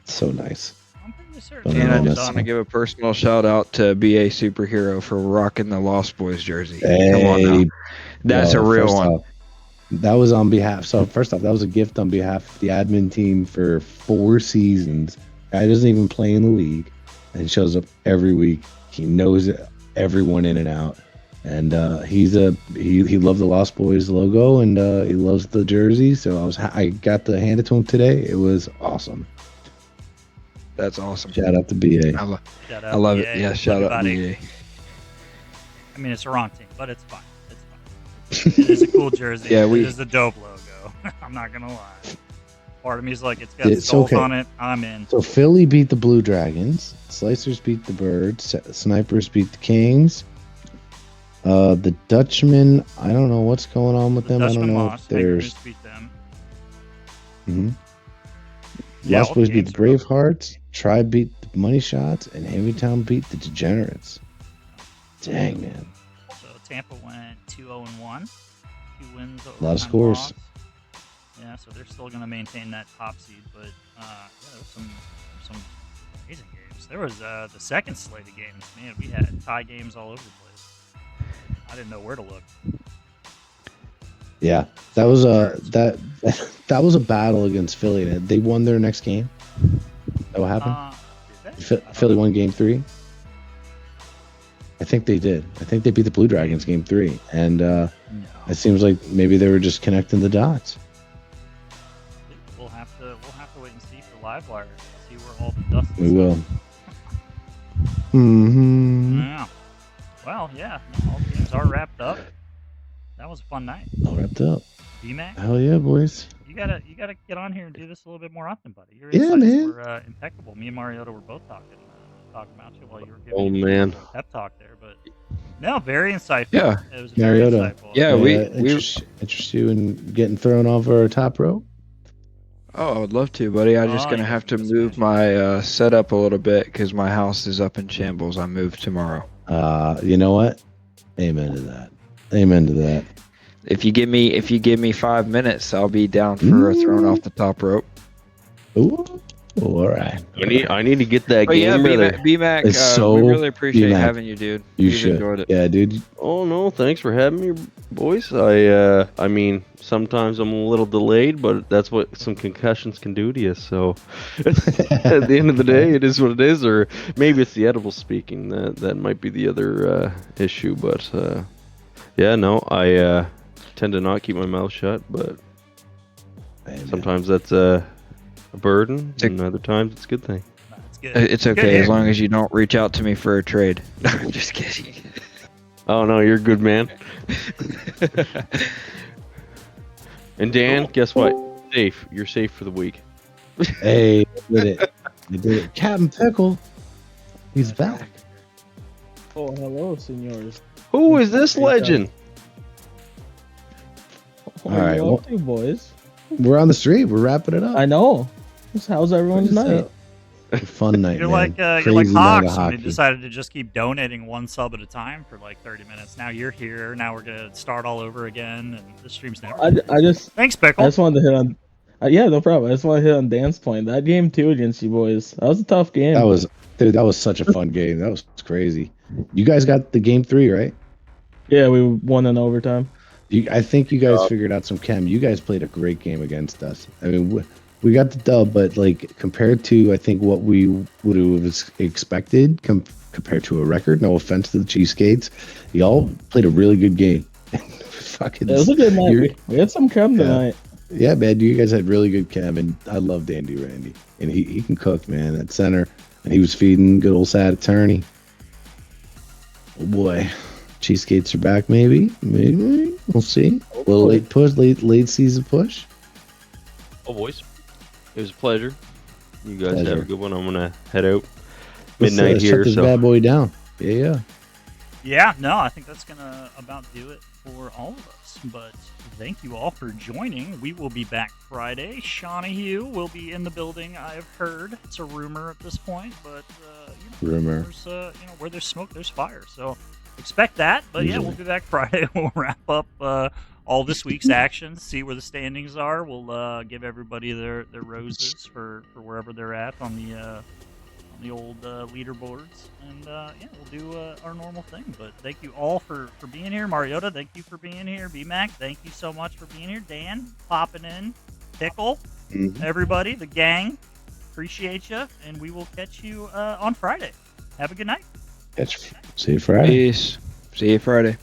so nice. I'm pretty certain. And I just want to give a personal shout out to BA Superhero for rocking the Lost Boys jersey. Hey, come on now. That's a real one. That was on behalf. So first off, that was a gift on behalf of the admin team for 4 seasons. Guy doesn't even play in the league, and shows up every week. He knows everyone in and out, and he loved the Lost Boys logo, and he loves the jersey. So I got to hand it to him today. It was awesome. That's awesome. Shout out to BA. Shout I out love BA. it. Yeah, shout out Everybody. BA. I mean, it's the wrong team, but it's fine. It's fine. It is a cool jersey. Yeah, It we- is a dope logo. I'm not gonna lie. Part of me's like, it's got It's skulls okay. on it. I'm in. So Philly beat the Blue Dragons. Slicers beat the Birds. Snipers beat the Kings. The Dutchmen, I don't know what's going on with The them. I Dutchman don't know lost. if there's. Anchorage beat them. Mhm. Yeah, Lost all the Boys beat the games are up. Bravehearts. Tribe beat the Money Shots, and Havytown beat the Degenerates. Dang, man. So Tampa went 2-0-1. 2 wins. A lot of scores. Yeah, so they're still going to maintain that top seed, but yeah, there was some amazing games. There was the second slate of games. Man, we had tie games all over the place. I didn't know where to look. Yeah, that was that was a battle against Philly. They won their next game. Is that what happened? Did they? I don't Philly know. won game 3. I think they did. I think they beat the Blue Dragons game 3, and No. it seems like maybe they were just connecting the dots. We'll have to wait and see for Livewire. See where all the dust is. We will. Mm-hmm. Yeah. Well, yeah. No, all the games are wrapped up. That was a fun night. All wrapped up. B-Mac, Hell yeah, boys. you gotta get on here and do this a little bit more often, buddy. Your Yeah, insights man. were impeccable. Me and Mariota were both talking about you while you were Oh, giving me man. a pep talk there, but no, very insightful. Yeah. It was very Mariota. insightful. Yeah, we- interest you in getting thrown off our top rope? Oh, I would love to, buddy. I'm just Oh, gonna you have guys to can move just my setup a little bit because my house is up in shambles. I move tomorrow. You know what? Amen to that. Amen to that. If you give me 5 minutes, I'll be down for a thrown off the top rope. Ooh, all right. I need to get that But yeah, game, brother. B-Mac, It's so we really appreciate B-Mac. having you, dude. You We've should. enjoyed it. Yeah, dude. Oh no, thanks for having me, boys. I mean, sometimes I'm a little delayed, but that's what some concussions can do to you. So, at the end of the day, it is what it is. Or maybe it's the edible speaking. That might be the other issue. But yeah, no, I tend to not keep my mouth shut. But Amen. sometimes that's a burden, It's a- and other times it's a good thing. No, it's good. It's Good okay here. as long as you don't reach out to me for a trade. No, I'm just kidding. Oh no, you're a good man. And Dan, guess what? Safe. You're safe for the week. Hey, I did it. I did it. Captain Pickle. He's back. Oh, hello, senors. Who is this legend? What All are right, you well- up to, boys? We're on the street. We're wrapping it up. I know. How's everyone's night? Fun night, You're man. you're like Crazy night Hawks of when you hockey. decided to just keep donating one sub at a time for like 30 minutes. Now you're here. Now we're gonna start all over again, and the stream's never. I just Thanks, Pickle. wanted to hit on. Yeah, no problem. I just want to hit on Dan's point. That game too against you boys. That was a tough game. That was such a fun game. That was crazy. You guys got the game 3, right? Yeah, we won in overtime. I think you guys figured out some chem. You guys played a great game against us. I mean, we got the dub, but like compared to I think what we would have expected compared to a record. No offense to the Cheesegates, y'all played a really good game. Fucking, It was a good night. you're- We had some chem Yeah. tonight. yeah, man. You guys had really good chem, and I love Andy Randy, and he can cook, man, at center, and he was feeding good old sad attorney. Oh boy. Cheesegates are back, maybe. We'll see. A little late push, late season push. Oh, boys. It was a pleasure. You guys have Pleasure. a good one. I'm gonna head out. Let's, Midnight shut here, this so bad boy down. Yeah. Yeah, no, I think that's gonna about do it for all of us. But thank you all for joining. We will be back Friday. Shawnee will be in the building. I have heard it's a rumor at this point, but Rumor. There's, where there's smoke, there's fire. So expect that. But yeah, we'll be back Friday. We'll wrap up all this week's action, see where the standings are. We'll give everybody their roses for wherever they're at on the old leaderboards, and yeah, we'll do our normal thing. But thank you all for being here. Mariota, thank you for being here. BMAC, thank you so much for being here. Dan, popping in. Pickle, everybody, the gang, appreciate you, and we will catch you on Friday. Have a good night. See you Friday. Peace. See you Friday.